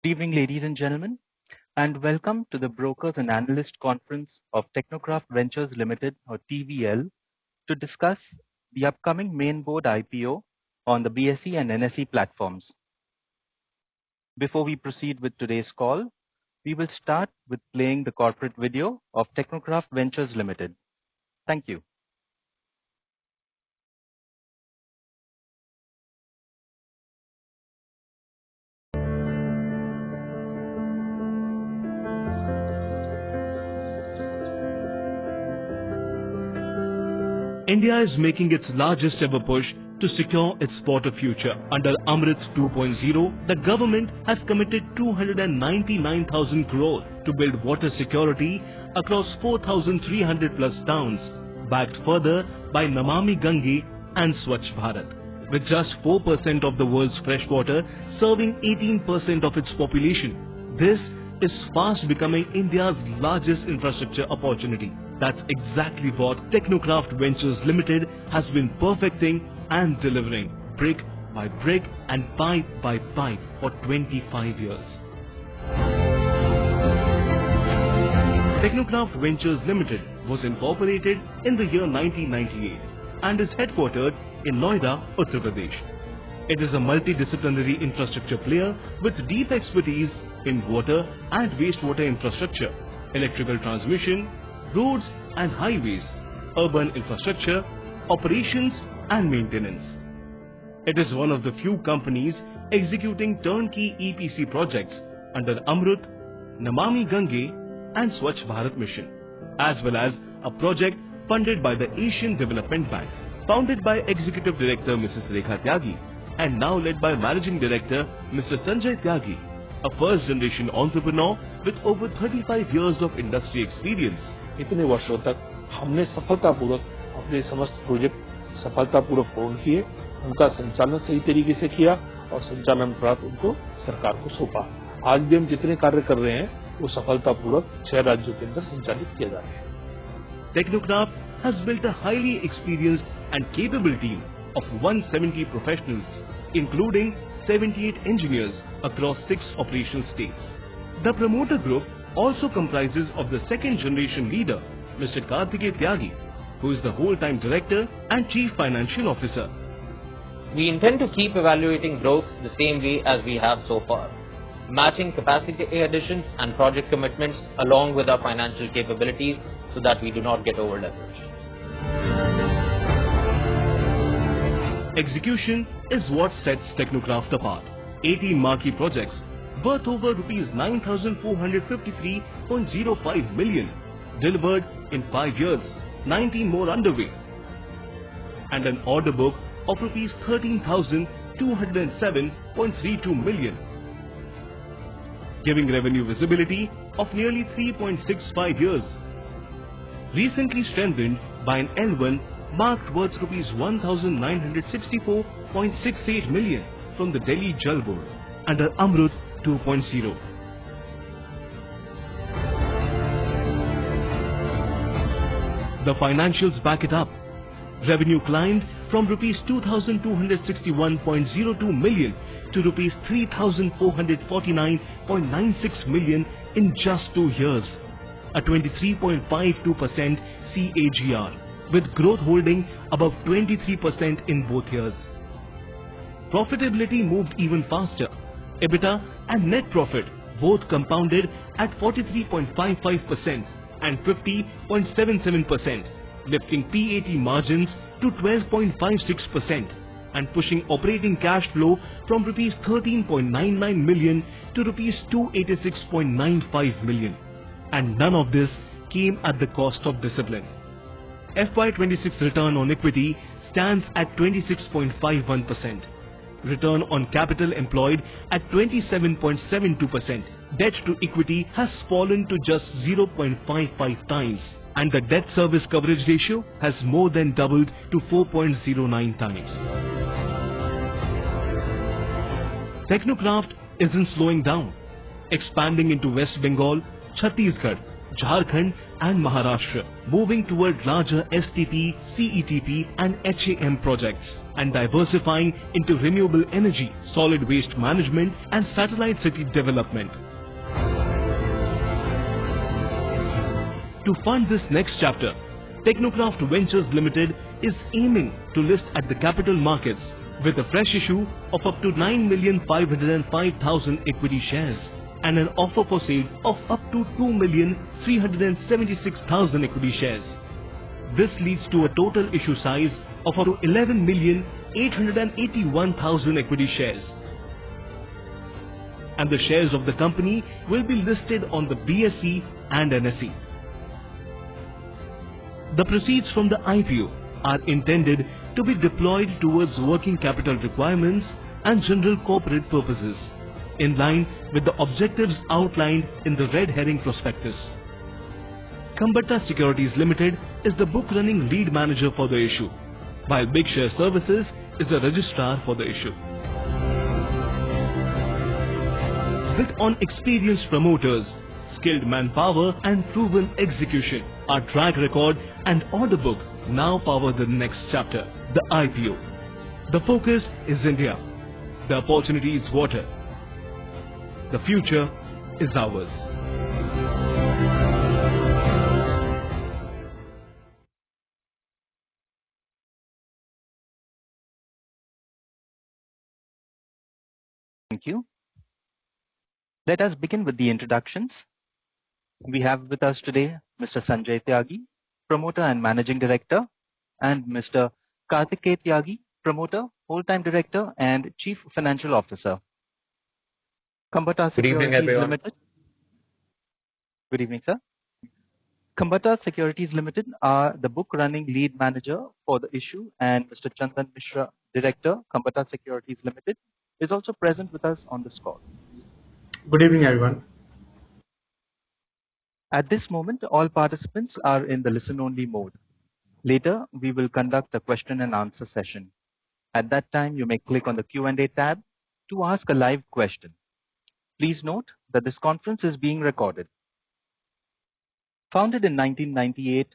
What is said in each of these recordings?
Good evening, ladies and gentlemen, and welcome to the Brokers and Analyst Conference of Technocraft Ventures Limited, or TVL, to discuss the upcoming main board IPO on the BSE and NSE platforms. Before we proceed with today's call, we will start with playing the corporate video of Technocraft Ventures Limited. Thank you. India is making its largest ever push to secure its water future. Under Amrit 2.0, the government has committed 299,000 crore to build water security across 4,300 plus towns, backed further by Namami Gange and Swachh Bharat. With just 4% of the world's fresh water serving 18% of its population, this is fast becoming India's largest infrastructure opportunity. That's exactly what Technocraft Ventures Limited has been perfecting and delivering brick by brick and pipe by pipe for 25 years. Technocraft Ventures Limited was incorporated in the year 1998 and is headquartered in Noida, Uttar Pradesh. It is a multidisciplinary infrastructure player with deep expertise in water and wastewater infrastructure, electrical transmission, roads and highways, urban infrastructure, operations and maintenance. It is one of the few companies executing turnkey EPC projects under Amrut, Namami Gange and Swachh Bharat mission, as well as a project funded by the Asian Development Bank, founded by Executive Director Mrs. Rekha Tyagi and now led by Managing Director Mr. Sanjay Tyagi, a first-generation entrepreneur with over 35 years of industry experience. इतने वर्षों तक हमने सफलतापूर्वक अपने समस्त project सफलतापूर्वक पूर्ण किए, उनका संचालन सही तरीके से किया और संचालन प्राप्त उनको सरकार को सौंपा। आज भी हम जितने कार्य कर रहे हैं वो सफलतापूर्वक 6 राज्यों के अंदर संचालित किए जा रहे हैं। Technocraft has built a highly experienced and capable team of 170 professionals, including 78 engineers across 6 operational states. The promoter group also comprises of the second generation leader, Mr. Karthikeya Tyagi, who is the whole-time director and chief financial officer. We intend to keep evaluating growth the same way as we have so far, matching capacity additions and project commitments along with our financial capabilities so that we do not get over-leveraged. Execution is what sets Technocraft apart. 18 marquee projects worth over rupees 9,453.05 million delivered in 5 years, 19 more underway, and an order book of rupees 13,207.32 million, giving revenue visibility of nearly 3.65 years. Recently strengthened by an L1 marked worth rupees 1,964.68 million from the Delhi Jal Board under Amrut 2.0. The financials back it up. Revenue climbed from rupees 2,261.02 million to rupees 3,449.96 million in just 2 years, a 23.52% CAGR, with growth holding above 23% in both years. Profitability moved even faster. EBITDA and net profit both compounded at 43.55% and 50.77%, lifting PAT margins to 12.56% and pushing operating cash flow from rupees 13.99 million to rupees 286.95 million. And none of this came at the cost of discipline. FY26 return on equity stands at 26.51%. Return on capital employed at 27.72%. Debt to equity has fallen to just 0.55 times, and the debt service coverage ratio has more than doubled to 4.09 times. Technocraft isn't slowing down, expanding into West Bengal, Chhattisgarh, Jharkhand and Maharashtra, moving toward larger STP, CETP and HAM projects and diversifying into renewable energy, solid waste management and satellite city development. To fund this next chapter, Technocraft Ventures Limited is aiming to list at the capital markets with a fresh issue of up to 9,505,000 equity shares and an offer for sale of up to 2,376,000 equity shares. This leads to a total issue size of up to 11,881,000 equity shares. And the shares of the company will be listed on the BSE and NSE. The proceeds from the IPO are intended to be deployed towards working capital requirements and general corporate purposes, in line with the objectives outlined in the red herring prospectus. Kambata Securities Limited is the book-running lead manager for the issue, while Big Share Services is the registrar for the issue. Built on experienced promoters, skilled manpower and proven execution, our track record and order book now power the next chapter, the IPO. The focus is India. The opportunity is water. The future is ours. Thank you. Let us begin with the introductions. We have with us today Mr. Sanjay Tyagi, Promoter and Managing Director, and Mr. Karthikeya Tyagi, Promoter, Whole-Time Director and Chief Financial Officer. Kambata Good evening, Securities everyone. Limited. Good evening, sir. Kambata Securities Limited are the book-running lead manager for the issue, and Mr. Chandan Mishra, Director, Kambata Securities Limited, is also present with us on this call. Good evening, everyone. At this moment, all participants are in the listen-only mode. Later, we will conduct a question and answer session. At that time, you may click on the Q&A tab to ask a live question. Please note that this conference is being recorded. Founded in 1998,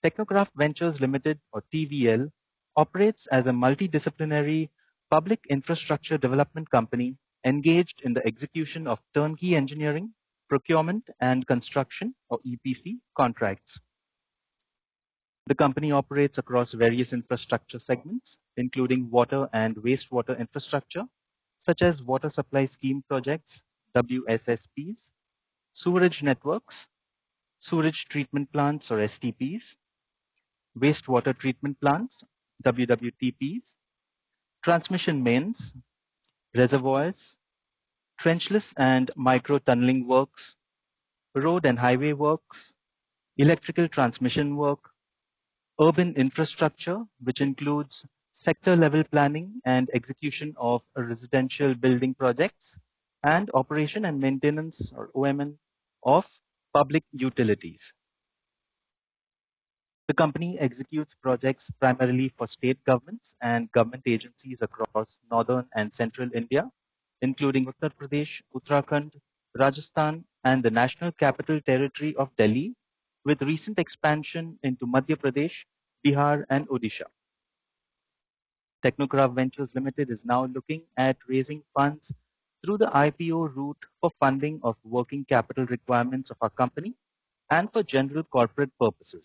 Technocraft Ventures Limited, or TVL, operates as a multidisciplinary public infrastructure development company engaged in the execution of turnkey engineering, procurement and construction, or EPC, contracts. The company operates across various infrastructure segments, including water and wastewater infrastructure, such as water supply scheme projects, WSSPs, sewerage networks, sewage treatment plants or STPs, wastewater treatment plants, WWTPs, transmission mains, reservoirs, trenchless and micro-tunneling works, road and highway works, electrical transmission work, urban infrastructure, which includes sector-level planning and execution of residential building projects, and operation and maintenance, or OMN, of public utilities. The company executes projects primarily for state governments and government agencies across northern and central India, including Uttar Pradesh, Uttarakhand, Rajasthan, and the National Capital Territory of Delhi, with recent expansion into Madhya Pradesh, Bihar, and Odisha. Technocraft Ventures Limited is now looking at raising funds through the IPO route for funding of working capital requirements of our company and for general corporate purposes.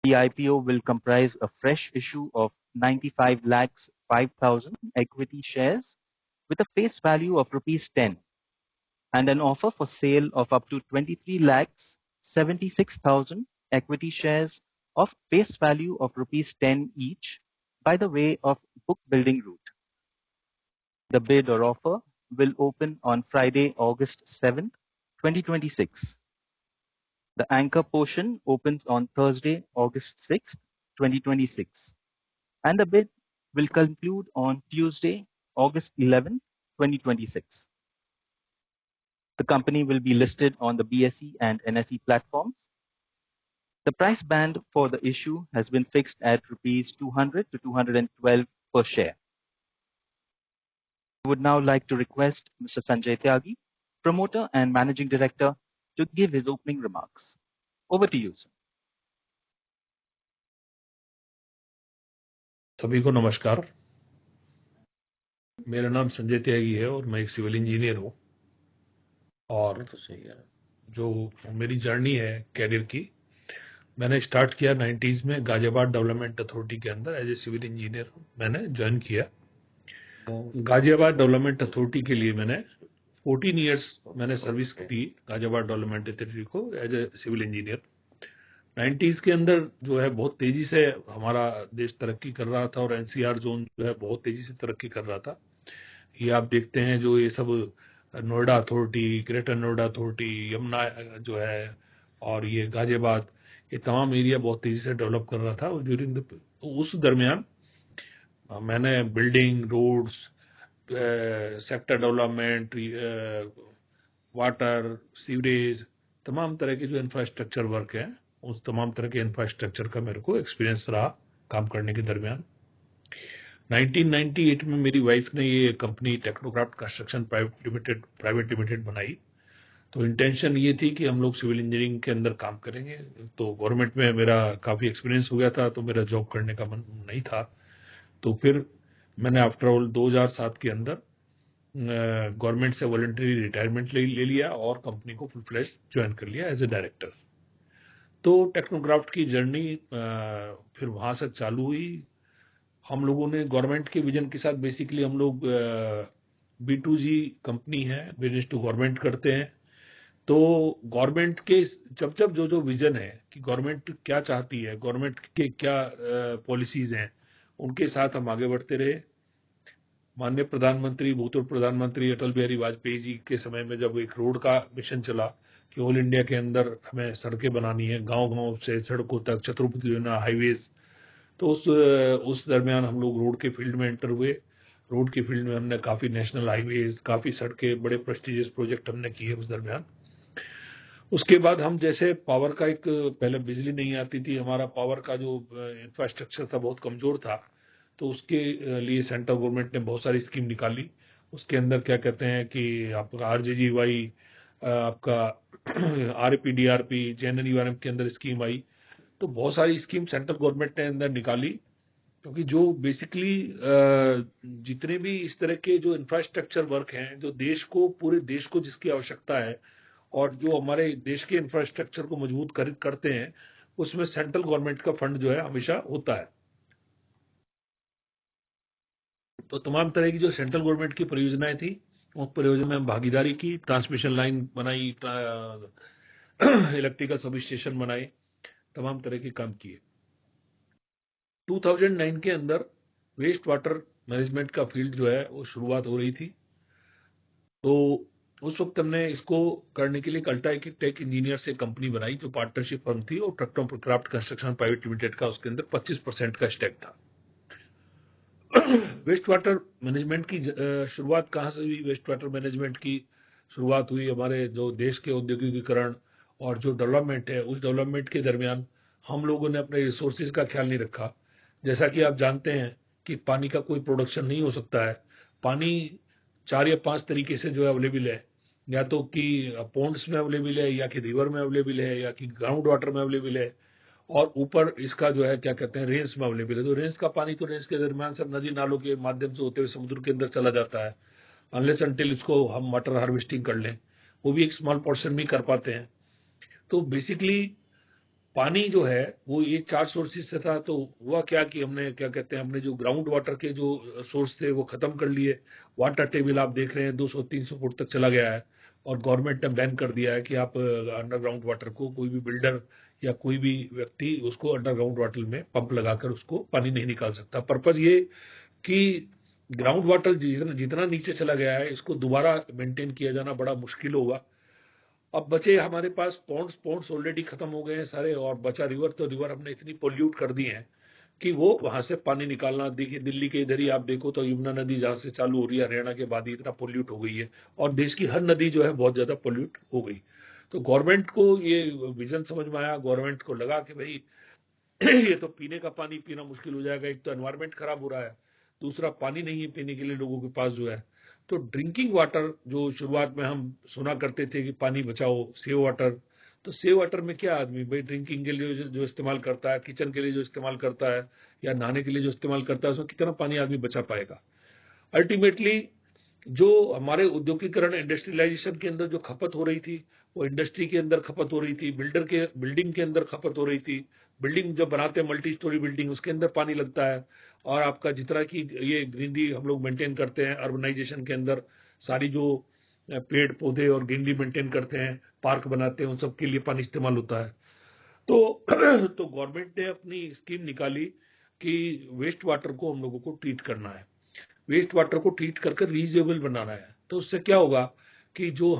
The IPO will comprise a fresh issue of 95,05,000 equity shares with a face value of rupees 10 and an offer for sale of up to 23,76,000 equity shares of face value of rupees 10 each by the way of book building route. The bid or offer will open on Friday, August 7th, 2026. The anchor portion opens on Thursday, August 6th, 2026. And the bid will conclude on Tuesday, August 11th, 2026. The company will be listed on the BSE and NSE platforms. The price band for the issue has been fixed at rupees 200 to 212 per share. I would now like to request Mr. Sanjay Tyagi, Promoter and Managing Director, to give his opening remarks. Over to you, sir. सभी को नमस्कार। मेरा नाम संजय त्यागी है और मैं एक civil engineer हूँ। और जो मेरी जर्नी है कैरियर की, मैंने स्टार्ट किया 90s में गाजियाबाद डेवलपमेंट अथॉरिटी के अंदर एज ए सिविल इंजीनियर मैंने ज्वाइन किया। गाजियाबाद डेवलपमेंट अथॉरिटी के लिए मैंने 14 इयर्स मैंने सर्विस की गाजियाबाद डेवलपमेंट अथॉरिटी को as a civil engineer. 90s के अंदर जो है बहुत तेजी से हमारा देश तरक्की कर रहा था और एनसीआर जोन जो है बहुत तेजी से तरक्की कर रहा था। ये आप देखते हैं जो ये सब Noida authority, greater Noida authority, Yamuna जो है और ये गाजियाबाद, ये तमाम एरिया बहुत तेजी से डेवलप कर रहा था। और ड्यूरिंग उस दरमियान मैंने building, roads, sector development, water, sewerage, तमाम तरह के जो इंफ्रास्ट्रक्चर वर्क है, उस तमाम तरह के इंफ्रास्ट्रक्चर का मेरे को एक्सपीरियंस रहा काम करने के दरमियान। 1998 में मेरी वाइफ ने ये company Technocraft construction private limited बनाई। तो इंटेंशन ये थी कि हम लोग सिविल इंजीनियरिंग के अंदर काम करेंगे। तो गवर्नमेंट में मेरा काफी एक्सपीरियंस हो गया था, तो मेरा जॉब करने का मन नहीं था। तो फिर मैंने आफ्टर ऑल 2007 के अंदर गवर्नमेंट से वॉलंटरी रिटायरमेंट ले लिया और कंपनी को फुल फ्लैश ज्वाइन कर लिया एज ए डायरेक्टर। तो टेक्नोक्राफ्ट की जर्नी फिर वहां से चालू हुई। हम लोगों ने गवर्नमेंट के विजन के साथ बेसिकली हम लोग B2G कंपनी है, बिजनेस टू गवर्नमेंट करते हैं। तो गवर्नमेंट के जब जो विजन है कि गवर्नमेंट क्या चाहती है, गवर्नमेंट के क्या पॉलिसीज हैं, उनके साथ हम आगे बढ़ते रहे। माननीय प्रधानमंत्री, भूतपूर्व प्रधानमंत्री अटल बिहारी वाजपेयी जी के समय में जब एक रोड का मिशन चला कि ऑल इंडिया के अंदर हमें सड़कें बनानी है, गांव-गांव से सड़कों तक, छत्रपति योजना, हाईवेज, तो उस दरमियान हम लोग रोड के फील्ड में एंटर हुए। रोड के फील्ड में हमने काफी नेशनल हाईवेज, काफी सड़कें, बड़े प्रेस्टिजियस प्रोजेक्ट हमने किए उस दरमियान। उसके बाद हम जैसे पावर का एक, पहले बिजली नहीं आती थी, हमारा पावर का जो इंफ्रास्ट्रक्चर था बहुत कमजोर था। तो उसके लिए सेंट्रल गवर्नमेंट ने बहुत सारी स्कीम निकाली। उसके अंदर क्या कहते हैं कि आपका RJGY, आपका RPDRP, JNNERM के अंदर स्कीम आई। तो बहुत सारी स्कीम सेंट्रल गवर्नमेंट ने अंदर निकाली, क्योंकि जो बेसिकली जितने भी इस तरह के जो इंफ्रास्ट्रक्चर वर्क हैं, जो देश को, पूरे देश को जिसकी आवश्यकता है और जो हमारे देश के इंफ्रास्ट्रक्चर को मजबूत करते हैं, उसमें सेंट्रल गवर्नमेंट का फंड जो है हमेशा होता है। तो तमाम तरह की जो सेंट्रल गवर्नमेंट की परियोजनाएं थी, उस परियोजना में भागीदारी की, ट्रांसमिशन लाइन बनाई, इलेक्ट्रिकल सब स्टेशन बनाए, तमाम तरह के काम किए। 2009 के अंदर वेस्ट वाटर मैनेजमेंट का फील्ड जो है वो शुरुआत हो रही थी। तो उस वक्त हमने इसको करने के लिए टेक इंजीनियर से कंपनी बनाई, जो पार्टनरशिप फर्म थी, और टेक्नोक्राफ्ट कंस्ट्रक्शन प्राइवेट लिमिटेड का उसके अंदर 25% का स्टेक था। वेस्ट वाटर मैनेजमेंट की शुरुआत कहाँ से हुई? वेस्ट वाटर मैनेजमेंट की शुरुआत हुई हमारे जो देश के औद्योगिकीकरण और जो डेवलपमेंट है, उस डेवलपमेंट के दरमियान हम लोगों ने अपने रिसोर्सेज का ख्याल नहीं रखा। जैसा कि आप जानते हैं कि पानी का कोई प्रोडक्शन नहीं हो सकता है। पानी 4 या 5 तरीके से जो है अवेलेबल है, या तो कि पॉन्ड्स में अवेलेबल है, या कि रिवर में अवेलेबल है, या कि ग्राउंड वाटर में अवेलेबल है, और ऊपर इसका जो है क्या कहते हैं रेंज में अवेलेबल है। तो रेंज का पानी तो रेंज के दरमियान सब नदी नालों के माध्यम से होते हुए समुद्र के अंदर चला जाता है, अनलेस अनटिल इसको हम वाटर हार्वेस्टिंग कर लें, वो भी एक स्मॉल पोर्शन भी कर पाते हैं। तो बेसिकली पानी जो है वो ये 4 सोर्सेज से था। तो हुआ क्या कि हमने क्या कहते हैं, हमने जो ग्राउंड वाटर के जो सोर्स थे वो खत्म कर लिए। वाटर टेबल आप देख रहे हैं 200-300 फुट तक चला गया है, और गवर्नमेंट ने बैन कर दिया है कि आप अंडरग्राउंड वाटर को, कोई भी बिल्डर या कोई भी व्यक्ति उसको अंडरग्राउंड वाटर में पंप लगाकर उसको पानी नहीं निकाल सकता। पर्पज ये कि ग्राउंड वाटर जितना नीचे चला गया है, इसको दोबारा मेंटेन किया जाना बड़ा मुश्किल होगा। अब बचे हमारे पास पॉन्ड्स ऑलरेडी खत्म हो गए हैं सारे, और बचा रिवर। तो रिवर हमने इतनी पोल्यूट कर दी है कि वो वहां से पानी निकालना, देखिए दिल्ली के इधर ही आप देखो तो यमुना नदी जहां से चालू हो रही है हरियाणा के बाद ही इतना पोल्यूट हो गई है, और देश की हर नदी जो है बहुत ज्यादा पोल्यूट हो गई। तो गवर्नमेंट को ये विजन समझ में आया, गवर्नमेंट को लगा कि भाई ये तो पीने का पानी पीना मुश्किल हो जाएगा। एक तो एनवायरमेंट खराब हो रहा है, दूसरा पानी नहीं है पीने के लिए लोगों के पास जो है। तो ड्रिंकिंग वाटर जो शुरुआत में हम सुना करते थे कि पानी बचाओ, सेव वाटर, तो सेव वाटर में क्या आदमी भाई ड्रिंकिंग के लिए जो इस्तेमाल करता है, किचन के लिए जो इस्तेमाल करता है या नहाने के लिए जो इस्तेमाल करता है, उसमें कितना पानी आदमी बचा पाएगा। अल्टीमेटली जो हमारे उद्योगीकरण इंडस्ट्रियलाइजेशन के अंदर जो खपत हो रही थी, वो इंडस्ट्री के अंदर खपत हो रही थी, बिल्डिंग के अंदर खपत हो रही थी। बिल्डिंग जब बनाते हैं मल्टी स्टोरी बिल्डिंग, उसके अंदर पानी लगता है। और आपका जितना की ये ग्रीनरी हम लोग मेंटेन करते हैं अर्बनाइजेशन के अंदर, सारी जो पेड़ पौधे और ग्रीनरी मेंटेन करते हैं, पार्क बनाते हैं, उन सब के लिए पानी इस्तेमाल होता है। तो गवर्नमेंट ने अपनी स्कीम निकाली कि वेस्ट वाटर को हम लोगों को ट्रीट करना है, वेस्ट वाटर को ट्रीट करके रीयूजेबल बनाना है। तो उससे क्या होगा कि जो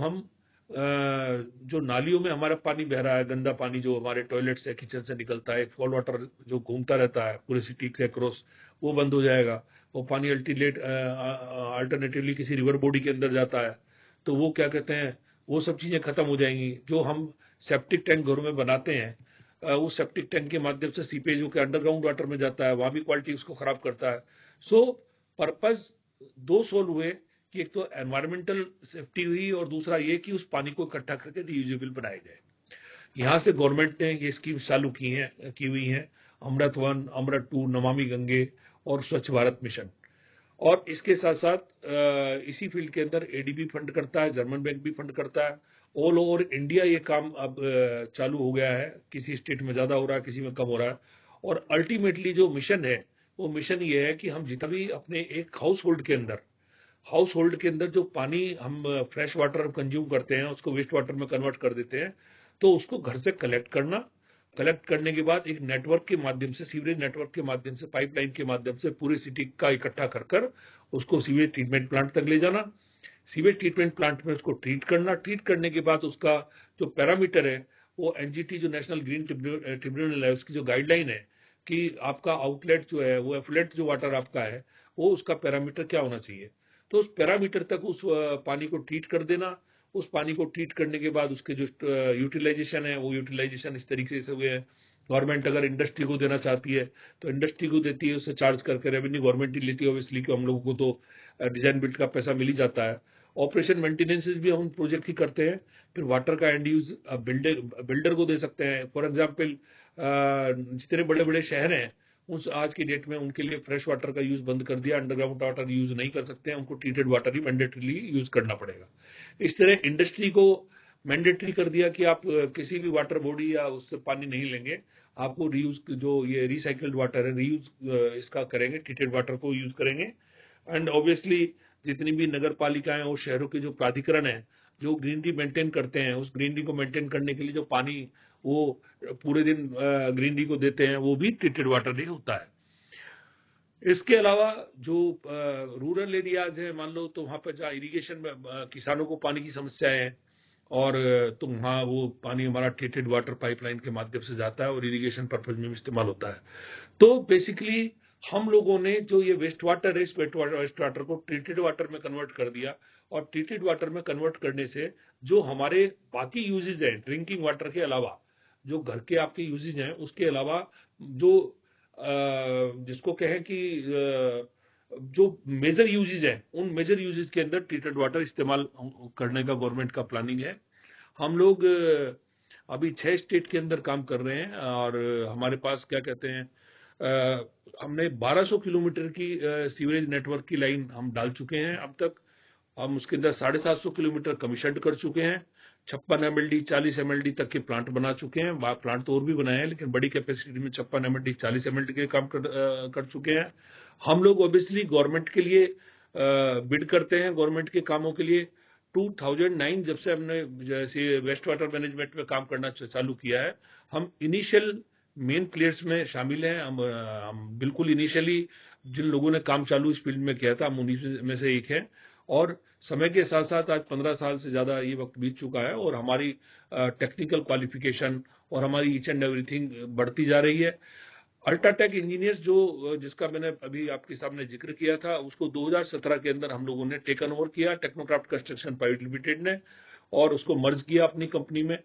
नालियों में हमारा पानी बह रहा है, गंदा पानी जो हमारे टॉयलेट से किचन से निकलता है, फॉल वाटर जो घूमता रहता है पूरे सिटी के अक्रॉस, वो बंद हो जाएगा। वो पानी अल्टरनेटिवली किसी रिवर बॉडी के अंदर जाता है, तो वो क्या कहते हैं, वो सब चीजें खत्म हो जाएंगी। जो हम सेप्टिक टैंक घरों में बनाते हैं, उस सेप्टिक टैंक के माध्यम से सीपेज होकर अंडरग्राउंड वाटर में जाता है, वहां भी क्वालिटी उसको खराब करता है। सो पर्पज दो सोल्व हुए कि एक तो एनवायरमेंटल सेफ्टी हुई और दूसरा ये कि उस पानी को इकट्ठा करके रीयूजेबल बनाया जाए। यहाँ से गवर्नमेंट ने ये स्कीम चालू की हुई है, अमृत 1, अमृत 2, नमामि गंगे और स्वच्छ भारत मिशन। और इसके साथ साथ इसी फील्ड के अंदर एडीबी फंड करता है, जर्मन बैंक भी फंड करता है। ऑल ओवर इंडिया ये काम अब चालू हो गया है, किसी स्टेट में ज्यादा हो रहा है, किसी में कम हो रहा है। और अल्टीमेटली जो मिशन है, वो मिशन ये है कि हम जितना भी अपने एक हाउस होल्ड के अंदर जो पानी हम फ्रेश वाटर कंज्यूम करते हैं, उसको वेस्ट वाटर में कन्वर्ट कर देते हैं, तो उसको घर से कलेक्ट करने के बाद एक नेटवर्क के माध्यम से, सीवरेज नेटवर्क के माध्यम से, पाइपलाइन के माध्यम से पूरी सिटी का इकट्ठा कर उसको सीवेज ट्रीटमेंट प्लांट तक ले जाना, सीवेज ट्रीटमेंट प्लांट में उसको ट्रीट करने के बाद उसका जो पैरामीटर है, वो एनजीटी जो नेशनल ग्रीन ट्रिब्यूनल है, उसकी जो गाइडलाइन है कि आपका आउटलेट जो है, वो एफ्लुएंट जो वाटर आपका है, वो उसका पैरामीटर क्या होना चाहिए। तो उस पैरामीटर तक उस पानी को ट्रीट कर देना। उस पानी को ट्रीट करने के बाद उसके जो यूटिलाइजेशन है, वो यूटिलाइजेशन इस तरीके से हुए है, गवर्नमेंट अगर इंडस्ट्री को देना चाहती है तो इंडस्ट्री को देती है, उससे चार्ज करके रेवेन्यू गवर्नमेंट ही लेती है ऑब्वियसली, कि हम लोगों को तो डिजाइन बिल्ड का पैसा मिल ही जाता है। ऑपरेशन मेंटेनेंसेस भी हम प्रोजेक्ट ही करते हैं। फिर वाटर का एंड यूज बिल्डर को दे सकते हैं। फॉर एग्जाम्पल जितने बड़े बड़े शहर हैं, उस आज की डेट में उनके लिए फ्रेश वाटर का यूज बंद कर दिया, अंडरग्राउंड वाटर यूज नहीं कर सकते हैं, उनको ट्रीटेड वाटर ही मैंडेटरीली यूज करना पड़ेगा। इस तरह इंडस्ट्री को मैंडेटरी कर दिया कि आप किसी भी वाटर बॉडी या उससे पानी नहीं लेंगे, आपको रीयूज, जो ये रिसाइकल्ड वाटर है, रीयूज इसका करेंगे, ट्रीटेड वाटर को यूज करेंगे। एंड ऑब्वियसली जितनी भी नगर पालिकाएं और शहरों के जो प्राधिकरण है, जो ग्रीनरी मेंटेन करते हैं, उस ग्रीनरी को मेंटेन करने के लिए जो पानी वो पूरे दिन ग्रीनरी को देते हैं, वो भी ट्रीटेड वाटर ही होता है। इसके अलावा जो रूरल एरियाज है, मान लो तो वहां पर जहाँ इरिगेशन में किसानों को पानी की समस्या है, और तो वहाँ वो पानी हमारा ट्रीटेड वाटर पाइपलाइन के माध्यम से जाता है और इरिगेशन पर्पज में भी इस्तेमाल होता है। तो बेसिकली हम लोगों ने जो ये वेस्ट वाटर है, इस वेस्ट वाटर को ट्रीटेड वाटर में कन्वर्ट कर दिया। और ट्रीटेड वाटर में कन्वर्ट करने से जो हमारे बाकी यूजेज हैं, ड्रिंकिंग वाटर के अलावा जो घर के आपके यूजेज हैं, उसके अलावा जो जिसको कहें कि जो मेजर यूजेज हैं, उन मेजर यूजेज के अंदर ट्रीटेड वाटर इस्तेमाल करने का गवर्नमेंट का प्लानिंग है। हम लोग अभी 6 स्टेट के अंदर काम कर रहे हैं, और हमारे पास क्या कहते हैं, हमने 1200 किलोमीटर की सीवरेज नेटवर्क की लाइन हम डाल चुके हैं अब तक। हम उसके अंदर 750 किलोमीटर कमीशन कर चुके हैं। 56 MLD 40 MLD तक के प्लांट बना चुके हैं। प्लांट तो और भी बनाए हैं, लेकिन बड़ी कैपेसिटी में 56 MLD 40 MLD के काम कर चुके हैं। हम लोग ऑब्वियसली गवर्नमेंट के लिए बिड करते हैं, गवर्नमेंट के कामों के लिए। 2009 जब से हमने जैसे वेस्ट वाटर मैनेजमेंट में काम करना चालू किया है, हम इनिशियल मेन प्लेयर्स में शामिल हैं। हम बिल्कुल इनिशियली जिन लोगों ने काम चालू इस फील्ड में किया था, हम उन्हीं में से एक हैं। और समय के साथ साथ आज 15 साल से ज्यादा ये वक्त बीत चुका है, और हमारी टेक्निकल क्वालिफिकेशन और हमारी ईच एंड एवरीथिंग बढ़ती जा रही है। अल्ट्राटेक इंजीनियर्स जिसका मैंने अभी आपके सामने जिक्र किया था, उसको 2017 के अंदर हम लोगों ने टेकन ओवर किया, टेक्नोक्राफ्ट कंस्ट्रक्शन प्राइवेट लिमिटेड ने, और उसको मर्ज किया अपनी कंपनी में।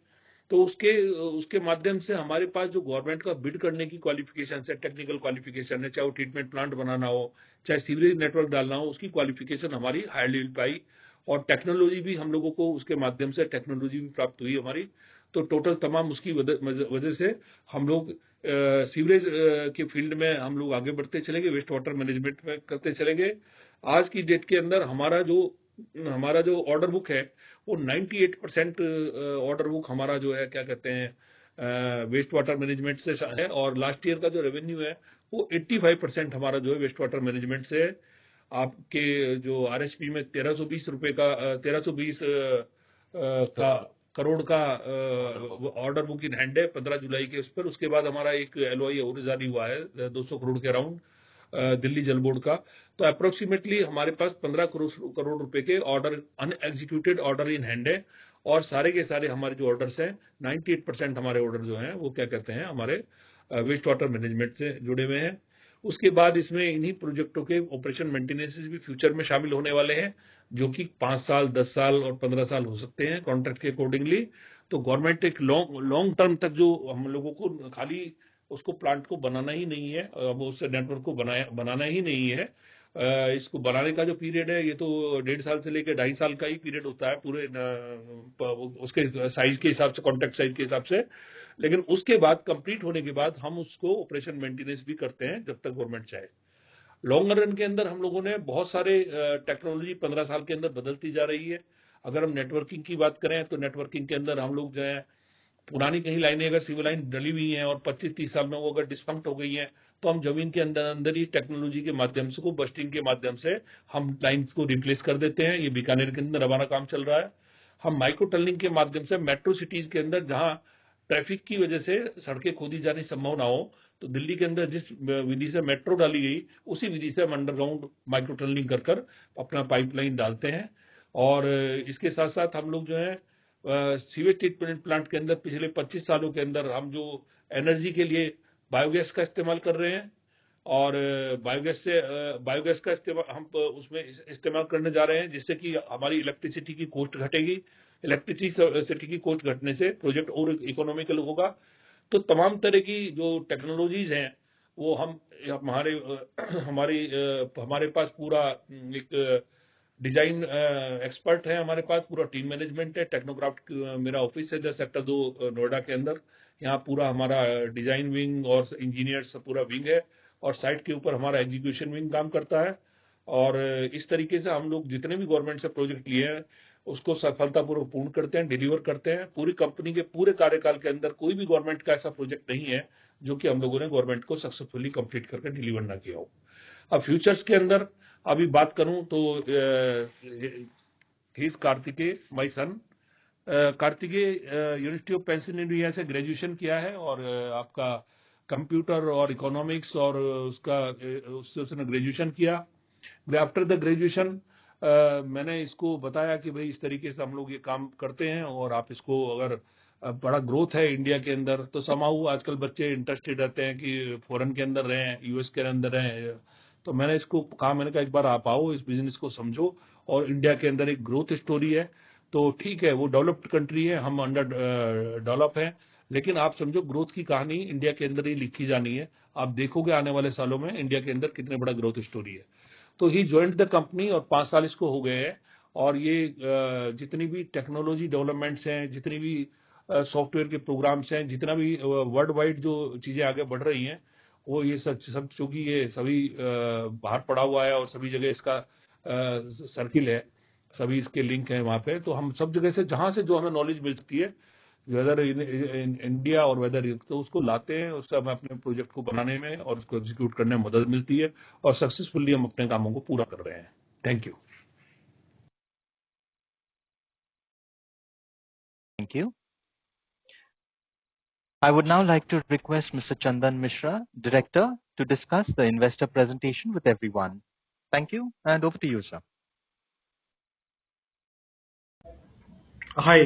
तो उसके माध्यम से हमारे पास जो गवर्नमेंट का बिड करने की क्वालिफिकेशन है, टेक्निकल क्वालिफिकेशन है, चाहे वो ट्रीटमेंट प्लांट बनाना हो, चाहे सीवरेज नेटवर्क डालना हो, उसकी क्वालिफिकेशन हमारी हाई लेवल पे आई और टेक्नोलॉजी भी हम लोगों को उसके माध्यम से टेक्नोलॉजी भी प्राप्त हुई हमारी। तो टोटल तमाम उसकी वजह से हम लोग सीवरेज के फील्ड में हम लोग आगे बढ़ते चले गए, वेस्ट वाटर मैनेजमेंट में करते चले गए। आज की डेट के अंदर हमारा जो ऑर्डर बुक है वो 98% ऑर्डर बुक हमारा जो है क्या कहते हैं वेस्ट वाटर मैनेजमेंट से है और लास्ट ईयर का जो रेवेन्यू है वो 85% हमारा जो है वेस्ट वाटर मैनेजमेंट से है। आपके जो आरएसपी में 1320 रुपए का 1320 का करोड़ का ऑर्डर बुक इन हैंड है 15 जुलाई के उस पर। उसके बाद हमारा एक एलओआई और जारी हुआ है 200 करोड़ के अराउंड दिल्ली जल बोर्ड का। तो अप्रोक्सीमेटली हमारे पास 15 करोड़ रुपए के ऑर्डर अनएग्जीक्यूटेड ऑर्डर इन हैंड है और सारे के सारे हमारे जो ऑर्डर्स हैं 98% हमारे ऑर्डर जो हैं वो क्या कहते हैं हमारे वेस्ट वाटर मैनेजमेंट से जुड़े हुए हैं। उसके बाद इसमें इन्हीं प्रोजेक्टों के ऑपरेशन मेंटेनेंस भी फ्यूचर में शामिल होने वाले हैं जो कि 5 साल 10 साल और 15 साल हो सकते हैं कॉन्ट्रैक्ट के अकॉर्डिंगली। तो गवर्नमेंट एक लॉन्ग टर्म तक जो हम लोगों को खाली उसको प्लांट को बनाना ही नहीं है, उस नेटवर्क को बनाना ही नहीं है। इसको बनाने का जो पीरियड है ये तो 1.5 साल से लेकर 2.5 साल का ही पीरियड होता है पूरे उसके साइज के हिसाब से, कॉन्ट्रैक्ट साइज के हिसाब से। लेकिन उसके बाद कंप्लीट होने के बाद हम उसको ऑपरेशन मेंटेनेंस भी करते हैं जब तक गवर्नमेंट चाहे। लॉन्ग रन के अंदर हम लोगों ने बहुत सारे टेक्नोलॉजी 15 साल के अंदर बदलती जा रही है। अगर हम नेटवर्किंग की बात करें तो नेटवर्किंग के अंदर हम लोग जो है पुरानी कहीं लाइनें अगर सिविल लाइन डली हुई हैं और 25-30 साल में वो अगर डिस्फंक्ट हो गई हैं तो हम जमीन के अंदर अंदर ही टेक्नोलॉजी के माध्यम से को बस्टिंग के माध्यम से हम लाइन्स को रिप्लेस कर देते हैं। ये बीकानेर के अंदर हमारा काम चल रहा है। हम माइक्रो टनलिंग के माध्यम से मेट्रो सिटीज के अंदर जहां ट्रैफिक की वजह से सड़कें खोदी जाने संभव ना हो तो दिल्ली के अंदर जिस विधि से मेट्रो डाली गई उसी विधि से हम अंडरग्राउंड माइक्रो टनलिंग कर अपना पाइपलाइन डालते हैं। और इसके साथ साथ हम लोग जो है सीवेज ट्रीटमेंट प्लांट के अंदर पिछले 25 सालों के अंदर हम जो एनर्जी के लिए बायोगैस का इस्तेमाल कर रहे हैं और बायोगैस का इस्तेमाल हम उसमें इस्तेमाल करने जा रहे हैं जिससे कि हमारी इलेक्ट्रिसिटी की कॉस्ट घटेगी। इलेक्ट्रिसिटी की कॉस्ट घटने से प्रोजेक्ट और इकोनॉमिकल होगा। तो तमाम तरह की जो टेक्नोलॉजीज हैं वो हमारे पास पूरा एक डिजाइन एक्सपर्ट है, हमारे पास पूरा टीम मैनेजमेंट है। टेक्नोक्राफ्ट मेरा ऑफिस है जो सेक्टर 2 नोएडा के अंदर। यहाँ पूरा हमारा डिजाइन विंग और इंजीनियर्स पूरा विंग है और साइट के ऊपर हमारा एग्जीक्यूशन विंग काम करता है। और इस तरीके से हम लोग जितने भी गवर्नमेंट से प्रोजेक्ट लिए हैं उसको सफलतापूर्वक पूर्ण करते हैं, डिलीवर करते हैं। पूरी कंपनी के पूरे कार्यकाल के अंदर कोई भी गवर्नमेंट का ऐसा प्रोजेक्ट नहीं है जो कि हम लोगों ने गवर्नमेंट को सक्सेसफुली कंप्लीट करके डिलीवर ना किया हो। अब फ्यूचर्स के अंदर अभी बात करूं तो Kartikeya my son. Kartikeya university of Pennsylvania से ग्रेजुएशन किया है और आपका कंप्यूटर और इकोनॉमिक्स और उससे उसने ग्रेजुएशन किया। आफ्टर द ग्रेजुएशन मैंने इसको बताया कि भाई इस तरीके से हम लोग ये काम करते हैं और आप इसको अगर बड़ा ग्रोथ है इंडिया के अंदर तो समाऊ आजकल बच्चे इंटरेस्टेड रहते हैं कि फॉरेन के अंदर रहें, यूएस के अंदर रहें। तो मैंने इसको कहा, मैंने कहा एक बार आप आओ, इस बिजनेस को समझो और इंडिया के अंदर एक ग्रोथ स्टोरी है। तो ठीक है, वो डेवलप्ड कंट्री है, हम अंडर डेवलप हैं, लेकिन आप समझो ग्रोथ की कहानी इंडिया के अंदर ही लिखी जानी है। आप देखोगे आने वाले सालों में इंडिया के अंदर कितने बड़ा ग्रोथ स्टोरी है। तो ही ज्वाइंट द कंपनी और 5 साल इसको हो गए हैं और ये जितनी भी टेक्नोलॉजी डेवलपमेंट्स हैं, जितनी भी सॉफ्टवेयर के प्रोग्राम्स हैं, जितना भी वर्ल्ड वाइड जो चीजें आगे बढ़ रही हैं वो ये सब चूंकि ये सभी बाहर पड़ा हुआ है और सभी जगह इसका सर्किल है, सभी इसके लिंक है वहां पे। तो हम सब जगह से जहां से जो हमें नॉलेज मिल सकती है वेदर इन इंडिया और वेदर तो उसको लाते हैं, उससे हमें अपने प्रोजेक्ट को बनाने में और उसको एग्जीक्यूट करने में मदद मिलती है और सक्सेसफुली हम अपने कामों को पूरा कर रहे हैं। Thank you. Thank you. I would now like to request Mr. Chandan Mishra, Director, to discuss the investor presentation with everyone. Thank you, and over to you, sir. Hi,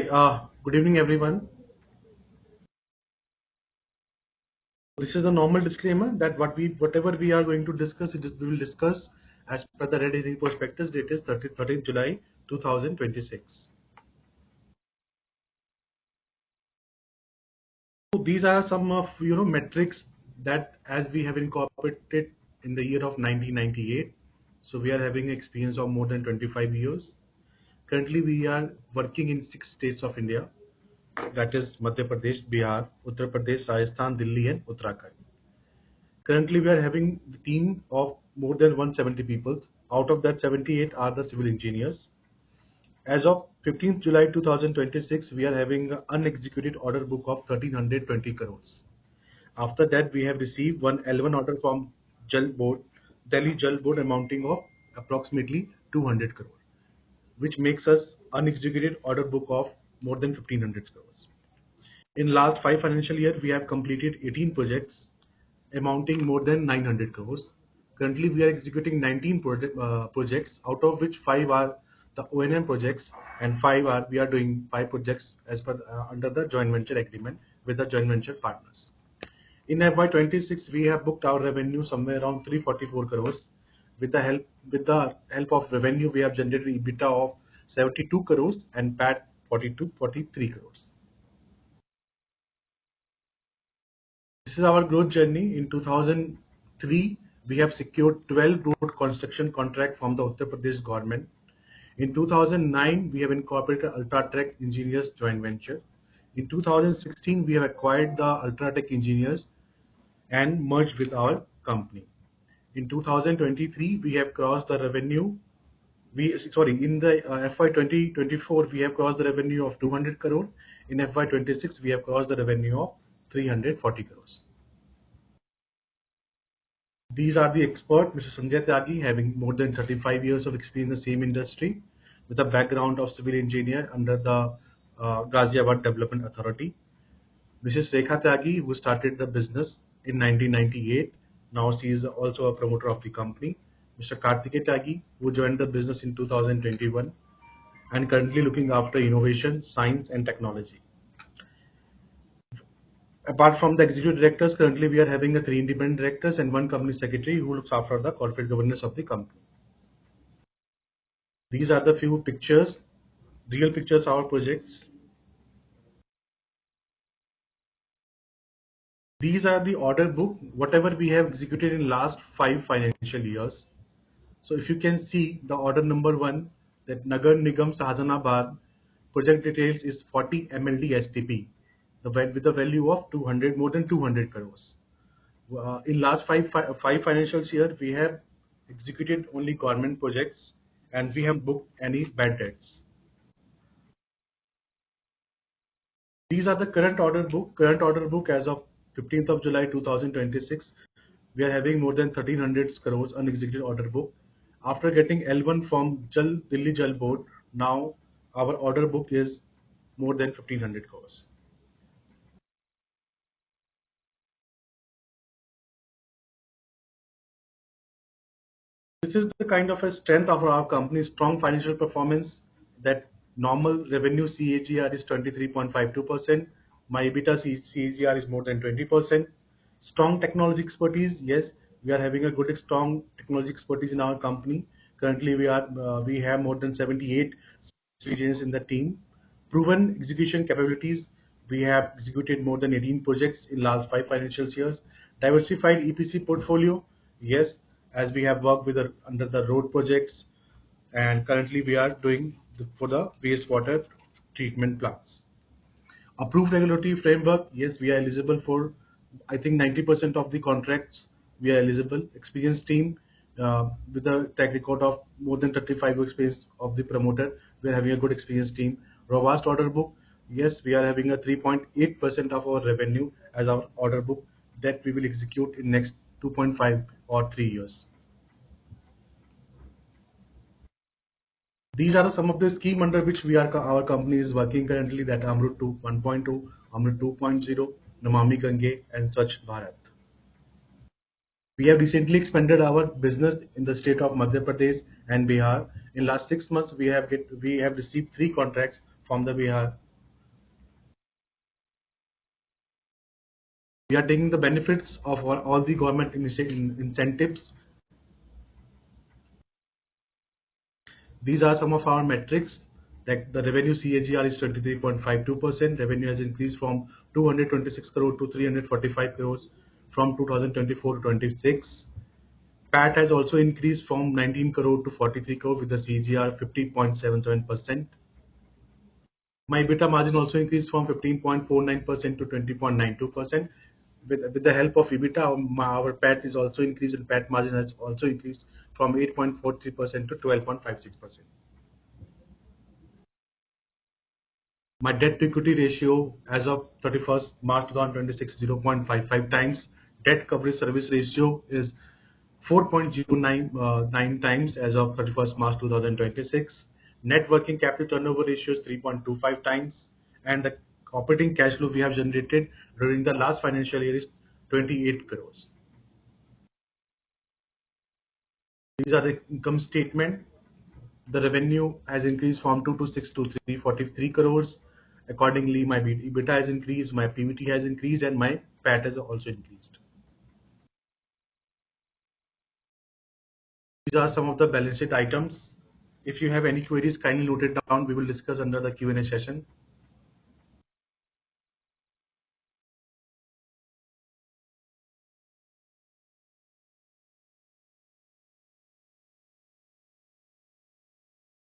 good evening, everyone. This is a normal disclaimer that whatever we are going to discuss, we will discuss as per the Red Herring prospectus dated 13th July 2026. So these are some of metrics that as we have incorporated in the year of 1998. So we are having experience of more than 25 years. Currently we are working in 6 states of India, that is Madhya Pradesh, Bihar, Uttar Pradesh, Rajasthan, Delhi and Uttarakhand. Currently we are having a team of more than 170 people. Out of that 78 are the civil engineers. As of 15th July 2026, we are having an unexecuted order book of 1320 crores. After that, we have received one L1 order from Jal Board, Delhi Jal Board amounting of approximately 200 crore, which makes us unexecuted order book of more than 1500 crores. In last 5 financial years, we have completed 18 projects amounting more than 900 crores. Currently, we are executing 19 projects, out of which 5 are the O&M projects and 5 are we are doing 5 projects as per under the joint venture agreement with the joint venture partners. In FY26, we have booked our revenue somewhere around 344 crores. With the help of revenue, we have generated EBITDA of 72 crores and PAT 43 crores. This is our growth journey. In 2003, we have secured 12 road construction contracts from the Uttar Pradesh government. In 2009, we have incorporated Ultratech Engineers joint venture. In 2016, we have acquired the Ultratech Engineers and merged with our company. In 2023, we have crossed the revenue. In the FY 2024, we have crossed the revenue of 200 crore. In FY 26, we have crossed the revenue of 340 crores. These are the experts, Mr. Sanjay Tyagi, having more than 35 years of experience in the same industry, with a background of civil engineer under the Ghaziabad Development Authority. Mrs. Rekha Tyagi, who started the business in 1998. Now she is also a promoter of the company. Mr. Karthikeya Tyagi, who joined the business in 2021 and currently looking after innovation, science and technology. Apart from the executive directors, currently we are having 3 independent directors and 1 company secretary who looks after the corporate governance of the company. These are the few pictures, real pictures of our projects. These are the order book, whatever we have executed in last 5 financial years. So if you can see the order number 1, that Nagar Nigam Sahajanabad project details is 40 MLD STP, with a value of more than 200 crores. In last five financial years, we have executed only government projects and we have booked any bad debts. These are the current order book. Current order book as of 15th of July 2026, we are having more than 1300 crores unexecuted order book. After getting L1 from Delhi Jal Board, now our order book is more than 1500 crores. This is the kind of a strength of our company's strong financial performance, that normal revenue CAGR is 23.52%. My EBITDA CAGR is more than 20%. Strong technology expertise. Yes, we are having a good, strong technology expertise in our company. Currently, we have more than 78 engineers in the team. Proven execution capabilities. We have executed more than 18 projects in last 5 financial years. Diversified EPC portfolio. Yes, as we have worked with under the road projects, and currently we are doing for the wastewater treatment plants. Approved regulatory framework. Yes, we are eligible for, I think 90% of the contracts we are eligible. Experienced team with a track record of more than 35 years experience of the promoter. We are having a good experienced team. Robust order book. Yes, we are having a 3.8% of our revenue as our order book that we will execute in next 2.5 or 3 years. These are some of the schemes under which our company is working currently, that Amrut 1.2, Amrut 2.0, Namami Gange and Swachh Bharat. We have recently expanded our business in the state of Madhya Pradesh and Bihar. In last 6 months, we have received 3 contracts from the Bihar. We are taking the benefits of all the government incentives. These are some of our metrics. Like the revenue CAGR is 23.52%. Revenue has increased from 226 crore to 345 crores from 2024 to 26. PAT has also increased from 19 crore to 43 crore with the CAGR 50.77%. My EBITDA margin also increased from 15.49% to 20.92%. With the help of EBITDA, our PAT is also increased, and PAT margin has also increased from 8.43% to 12.56%. My debt to equity ratio as of 31st March 2026 0.55 times. Debt coverage service ratio is 4.09 times as of 31st March 2026. Net working capital turnover ratio is 3.25 times, and the operating cash flow we have generated during the last financial year is 28 crores. These are the income statement. The revenue has increased from 226 to 343 crores. Accordingly, my EBITDA has increased, my PBT has increased, and my PAT has also increased. These are some of the balance sheet items. If you have any queries, kindly note it down. We will discuss under the Q&A session.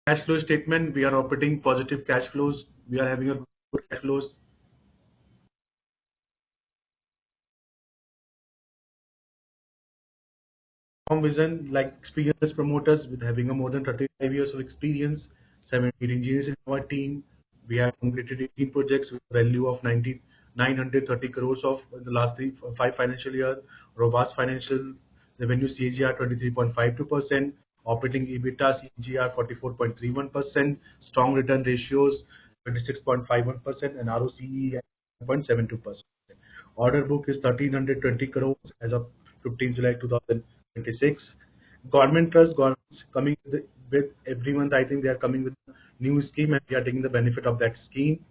Cash flow statement, we are operating positive cash flows. We are having a good cash flows. Strong vision, like experienced promoters with having a more than 35 years of experience, 7 engineers in our team. We have completed 18 projects with a value of 930 crores of the last 5 financial years. Robust financial revenue CAGR 23.52%, operating EBITDA CAGR 44.31%, strong return ratios 26.51%, and ROCE 0.72%. Order book is 1320 crores as of 15 July 2026. Government trust, governments coming with every month. I think they are coming with a new scheme, and we are taking the benefit of that scheme.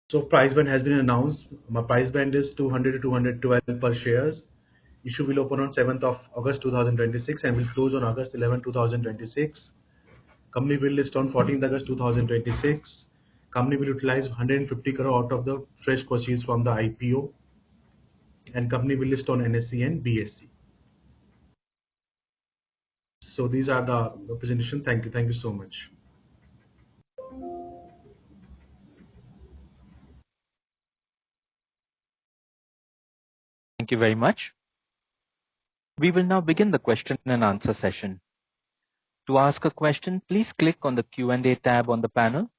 So price band has been announced. My price band is 200 to 212 per shares. Issue will open on 7th of August 2026 and will close on August 11, 2026. Company will list on 14th August 2026. Company will utilize 150 crore out of the fresh proceeds from the IPO, and company will list on NSE and BSE. So these are the presentation. Thank you. Thank you so much. Thank you very much. We will now begin the question and answer session. To ask a question, please click on the Q&A tab on the panel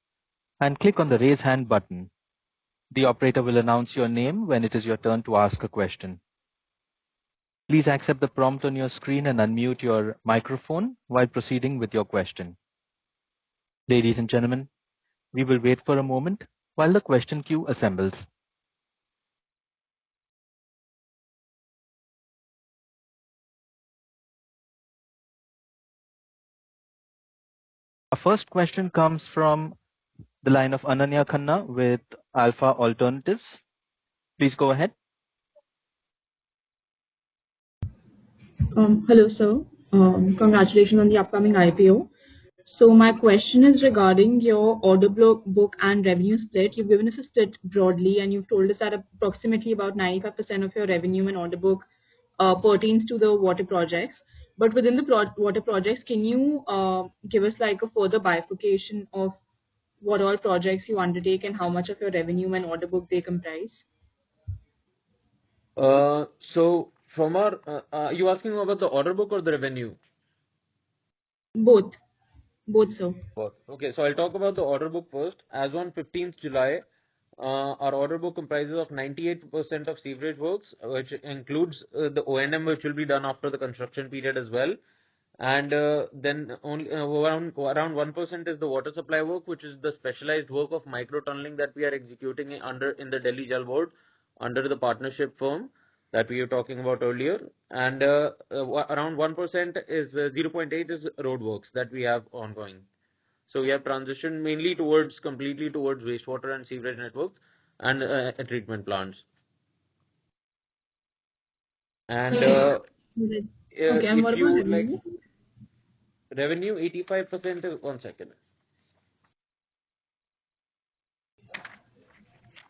and click on the raise hand button. The operator will announce your name when it is your turn to ask a question. Please accept the prompt on your screen and unmute your microphone while proceeding with your question. Ladies and gentlemen, we will wait for a moment while the question queue assembles. Our first question comes from the line of Ananya Khanna with Alpha Alternatives. Please go ahead. Hello, sir. Congratulations on the upcoming IPO. So my question is regarding your order book and revenue split. You've given us a split broadly, and you've told us that approximately about 95% of your revenue and order book pertains to the water projects. But within the water projects, can you give us like a further bifurcation of what all projects you undertake and how much of your revenue and order book they comprise? So from our, are you asking about the order book or the revenue? Both, sir. Both. Okay, so I'll talk about the order book first. As on 15th July, our order book comprises of 98% of sewerage works, which includes the O&M, which will be done after the construction period as well. And then only around 1% is the water supply work, which is the specialized work of micro tunneling that we are executing in the Delhi Jal Board under the partnership firm that we were talking about earlier. And around 1% is 0.8 is road works that we have ongoing. So we have transitioned mainly completely towards wastewater and sewerage networks and treatment plants. And Okay, and what about revenue? revenue 85%. 1 second.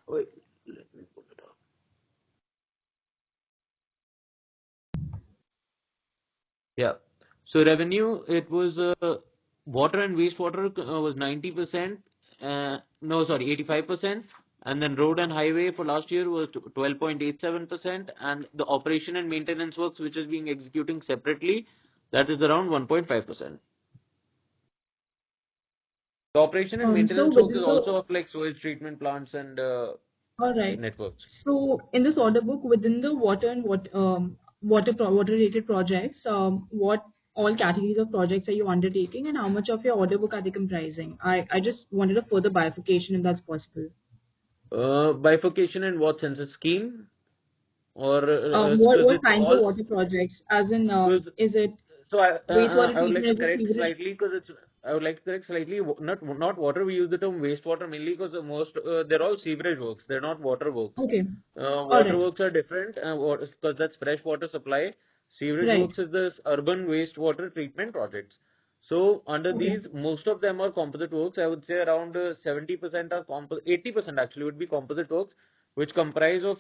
Wait, let me pull it up. Yeah. So revenue, it was water and wastewater was 90%. No, sorry, 85%. And then road and highway for last year was 12.87%. And the operation and maintenance works, which is being executing separately, that is around 1.5%. The operation and maintenance work is also of like sewage treatment plants and all right. networks. So in this order book, within the water and water-related projects, what all categories of projects are you undertaking, and how much of your order book are they comprising? I just wanted a further bifurcation, if that's possible. Bifurcation in what sense? A scheme? Or what kinds of water projects? As in, is it so I wastewater would like to correct treatment? slightly because I would like to correct slightly. Not water. We use the term wastewater mainly because they're all sewerage works. They're not water works. Okay. Water works are different because that's fresh water supply. Sewerage works is this urban wastewater treatment projects. So under these, most of them are composite works. I would say around 70% are 80% actually would be composite works, which comprise of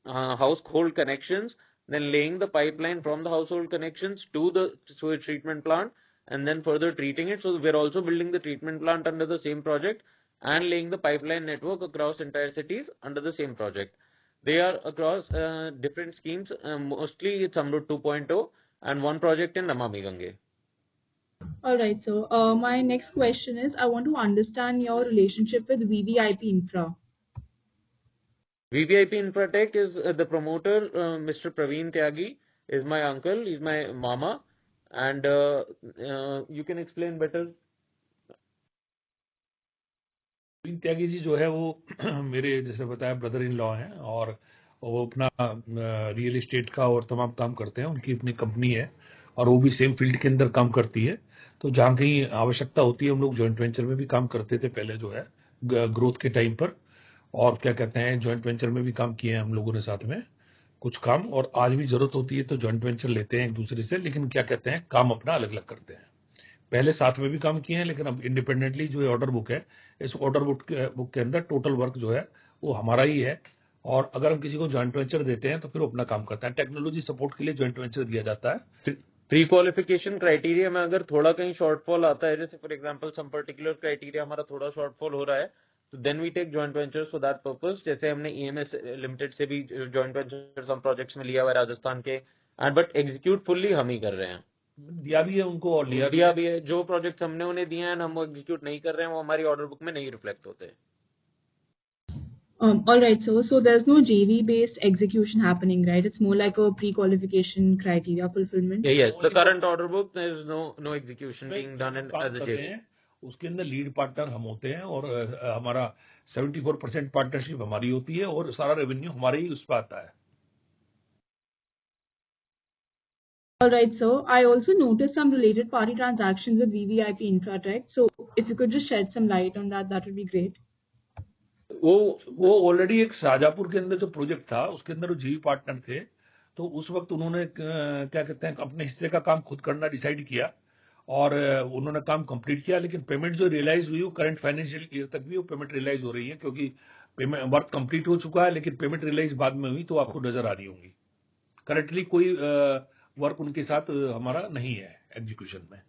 household connections, then laying the pipeline from the household connections to the sewage treatment plant, and then further treating it. So we're also building the treatment plant under the same project and laying the pipeline network across entire cities under the same project. They are across different schemes. Mostly it's Amrut 2.0 and one project in Namami Gange. All right. So my next question is, I want to understand your relationship with VVIP Infra. VVIP Infratech is the promoter, Mr. Praveen Tyagi, is my uncle, he's my mama, and you can explain better. Praveen Tyagi ji जो है वो मेरे जैसे बताया brother in law हैं और वो अपना रियल एस्टेट का और तमाम काम करते हैं. उनकी अपनी कंपनी है और वो भी सेम फील्ड के अंदर काम करती है. तो जहाँ कहीं आवश्यकता होती है हम लोग जॉइंट वेंचर में भी काम करते थे पहले जो है ग्रोथ के टाइम पर, और क्या कहते हैं जॉइंट वेंचर में भी काम किए हैं हम लोगों ने साथ में कुछ काम, और आज भी जरूरत होती है तो जॉइंट वेंचर लेते हैं एक दूसरे से, लेकिन क्या कहते हैं काम अपना अलग अलग करते हैं. पहले साथ में भी काम किए हैं लेकिन अब इंडिपेंडेंटली जो ऑर्डर बुक है, इस ऑर्डर बुक के अंदर टोटल वर्क जो है वो हमारा ही है, और अगर हम किसी को जॉइंट वेंचर देते हैं तो फिर वो अपना काम करता है. टेक्नोलॉजी सपोर्ट के लिए जॉइंट वेंचर दिया जाता है. प्री क्वालिफिकेशन क्राइटेरिया में अगर थोड़ा कहीं शॉर्टफॉल आता है, जैसे for example some particular criteria हमारा थोड़ा शॉर्टफॉल हो रहा है, तो then we take joint ventures for that purpose. जैसे हमने ईएमएस लिमिटेड से भी जॉइंट वेंचर सम प्रोजेक्ट्स में लिया हुआ है राजस्थान के, एंड बट एग्जीक्यूट फुल्ली हम ही कर रहे हैं. दिया भी है उनको और लिया भी है. जो प्रोजेक्ट हमने उन्हें दिए हैं हम वो एग्जीक्यूट नहीं कर रहे हैं, वो हमारी ऑर्डर बुक में नहीं रिफ्लेक्ट होते. All right, so there's no JV-based execution happening, right? It's more like a pre-qualification criteria fulfillment. Yes, the current order book there is no execution being done as a JV. उसके अंदर lead partner हम होते हैं और हमारा 74% partnership हमारी होती है और सारा रेवेन्यू हमारे ही उस पर आता है. All right, so I also noticed some related party transactions with VVIP Infratech. So if you could just shed some light on that, that would be great. वो ऑलरेडी एक शाहजहांपुर के अंदर जो प्रोजेक्ट था उसके अंदर वो जीवी पार्टनर थे, तो उस वक्त उन्होंने क्या कहते हैं अपने हिस्से का काम खुद करना डिसाइड किया और उन्होंने काम कंप्लीट किया, लेकिन पेमेंट जो रियलाइज हुई वो करंट फाइनेंशियल ईयर तक भी वो पेमेंट रियलाइज हो रही है, क्योंकि पेमेंट वर्क कंप्लीट हो चुका है लेकिन पेमेंट रियलाइज बाद में हुई, तो आपको नजर आ रही होंगी. करंटली कोई वर्क उनके साथ हमारा नहीं है एग्जीक्यूशन में.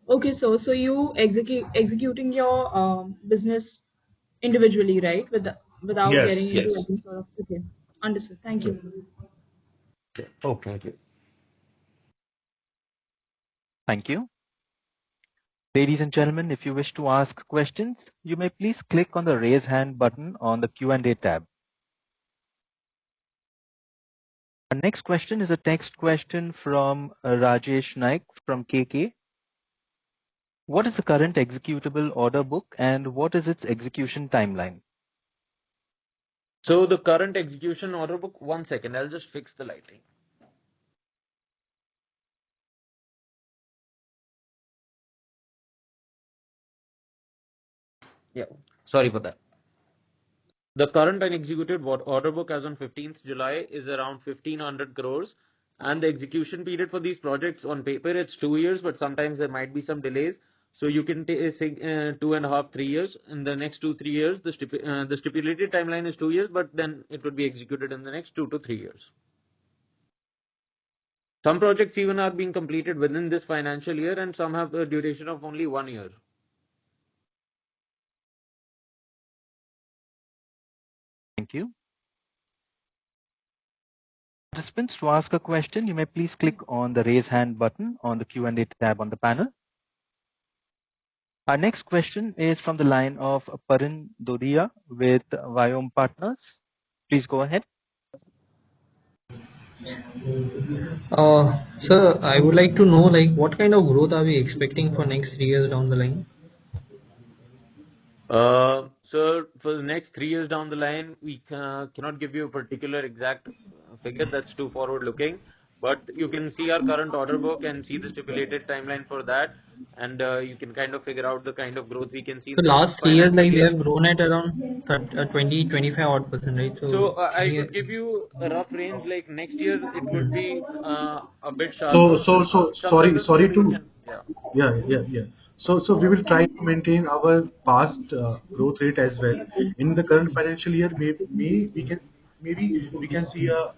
Okay, so you executing your business individually, right? Without getting into any sort of. Okay, understood. Thank you. Okay, thank you. Thank you. Ladies and gentlemen, if you wish to ask questions, you may please click on the raise hand button on the Q&A tab. Our next question is a text question from Rajesh Naik from KK. What is the current executable order book and what is its execution timeline? So the current execution order book, 1 second, I'll just fix the lighting. Yeah, sorry for that. The current unexecuted order book as on 15th July is around 1500 crores, and the execution period for these projects on paper it's 2 years, but sometimes there might be some delays. So you can say 2.5, 3 years. In the next 2-3 years, the stipulated timeline is 2 years, but then it would be executed in the next 2 to 3 years. Some projects even are being completed within this financial year, and some have a duration of only 1 year. Thank you. Participants, to ask a question, you may please click on the raise hand button on the Q&A tab on the panel. Our next question is from the line of Parin Dodia with Vyom Partners. Please go ahead. Sir, I would like to know, like, what kind of growth are we expecting for next 3 years down the line? So for the next 3 years down the line, we cannot give you a particular exact figure. That's too forward looking. But you can see our current order book and see the stipulated timeline for that, and you can kind of figure out the kind of growth we can see. So last 3 years, like, we have grown at around 20-25 odd %, right? So I could give you a rough range. Like next year, it would be a bit sharper. So sorry to yeah. So we will try to maintain our past growth rate as well. In the current financial year, maybe we can see a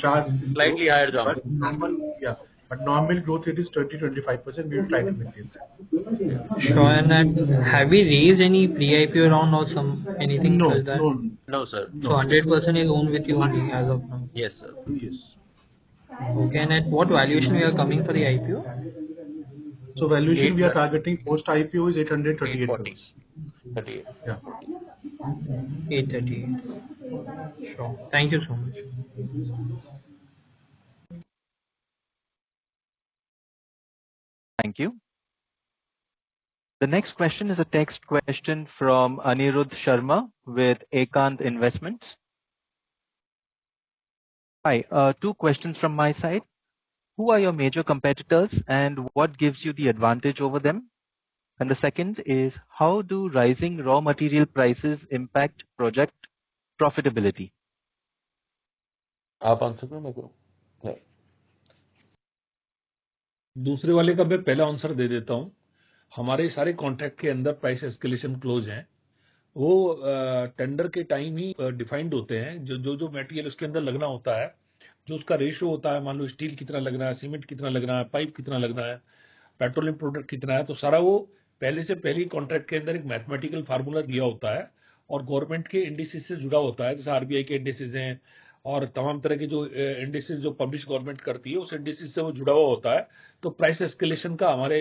sharp slightly higher jump. But normal growth rate is 20-25%. We will try to maintain that. Sure. And have we raised any pre-IPO round or anything like that? No, sir. So 100% is owned with you only as of now. Yes, sir. Yes. Okay. And at what valuation we are coming for the IPO? So valuation we are targeting post IPO is 838 crores. 38. Yeah. 838. Sure. Thank you so much. Thank you. The next question is a text question from Anirudh Sharma with Ekant Investments. Hi, 2 questions from my side. Who are your major competitors and what gives you the advantage over them? And the second is, how do rising raw material prices impact project profitability? आप answer करो मेरे को. दूसरे वाले का मैं पहला answer दे देता हूं. हमारे सारे कॉन्ट्रैक्ट के अंदर प्राइस एस्केलेशन क्लोज हैं. वो टेंडर के टाइम ही डिफाइंड होते हैं. जो मटेरियल उसके अंदर लगना होता है, जो उसका रेशियो होता है, मान लो स्टील कितना लगना है, सीमेंट कितना लगना है, पाइप कितना लगना है, पेट्रोलियम प्रोडक्ट कितना है, तो सारा वो पहले से पहले कॉन्ट्रैक्ट के अंदर एक मैथमेटिकल फार्मूला दिया होता है और गवर्नमेंट के इंडिसेस से जुड़ा होता है. जैसे आरबीआई के इंडिसेस हैं और तमाम तरह के जो इंडिसेस जो पब्लिश गवर्नमेंट करती है, उस इंडिसेस से वो जुड़ा हुआ होता है. तो प्राइस एस्केलेशन का हमारे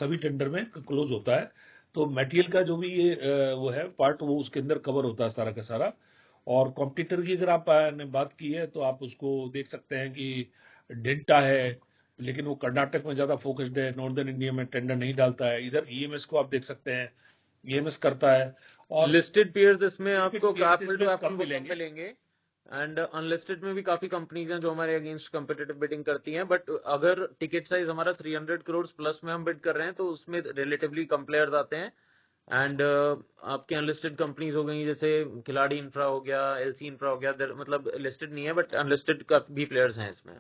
सभी टेंडर में क्लोज होता है. तो मटेरियल का जो भी ये वो है पार्ट, वो उसके अंदर कवर होता है सारा का सारा. और कॉम्पिटिटर की अगर आपने बात की है तो आप उसको देख सकते हैं कि डेल्टा है, लेकिन वो कर्नाटक में ज्यादा फोकस्ड है, नॉर्दर्न इंडिया में टेंडर नहीं डालता है. इधर ईएमएस को आप देख सकते हैं, ईएमएस करता है. और लिस्टेड पीयर्स इसमें आपको कम मिलेंगे एंड अनलिस्टेड में भी काफी कंपनीज हैं जो हमारे अगेंस्ट कम्पिटिटिव बिडिंग करती हैं. बट अगर टिकट साइज हमारा 300 करोड़ प्लस में हम बिड कर रहे हैं तो उसमें रिलेटिवली कम प्लेयर्स आते हैं. एंड आपके अनलिस्टेड कंपनीज हो गई, जैसे खिलाड़ी इंफ्रा हो गया, एलसी इंफ्रा हो गया, मतलब लिस्टेड नहीं है बट अनलिस्टेड का भी प्लेयर्स हैं इसमें.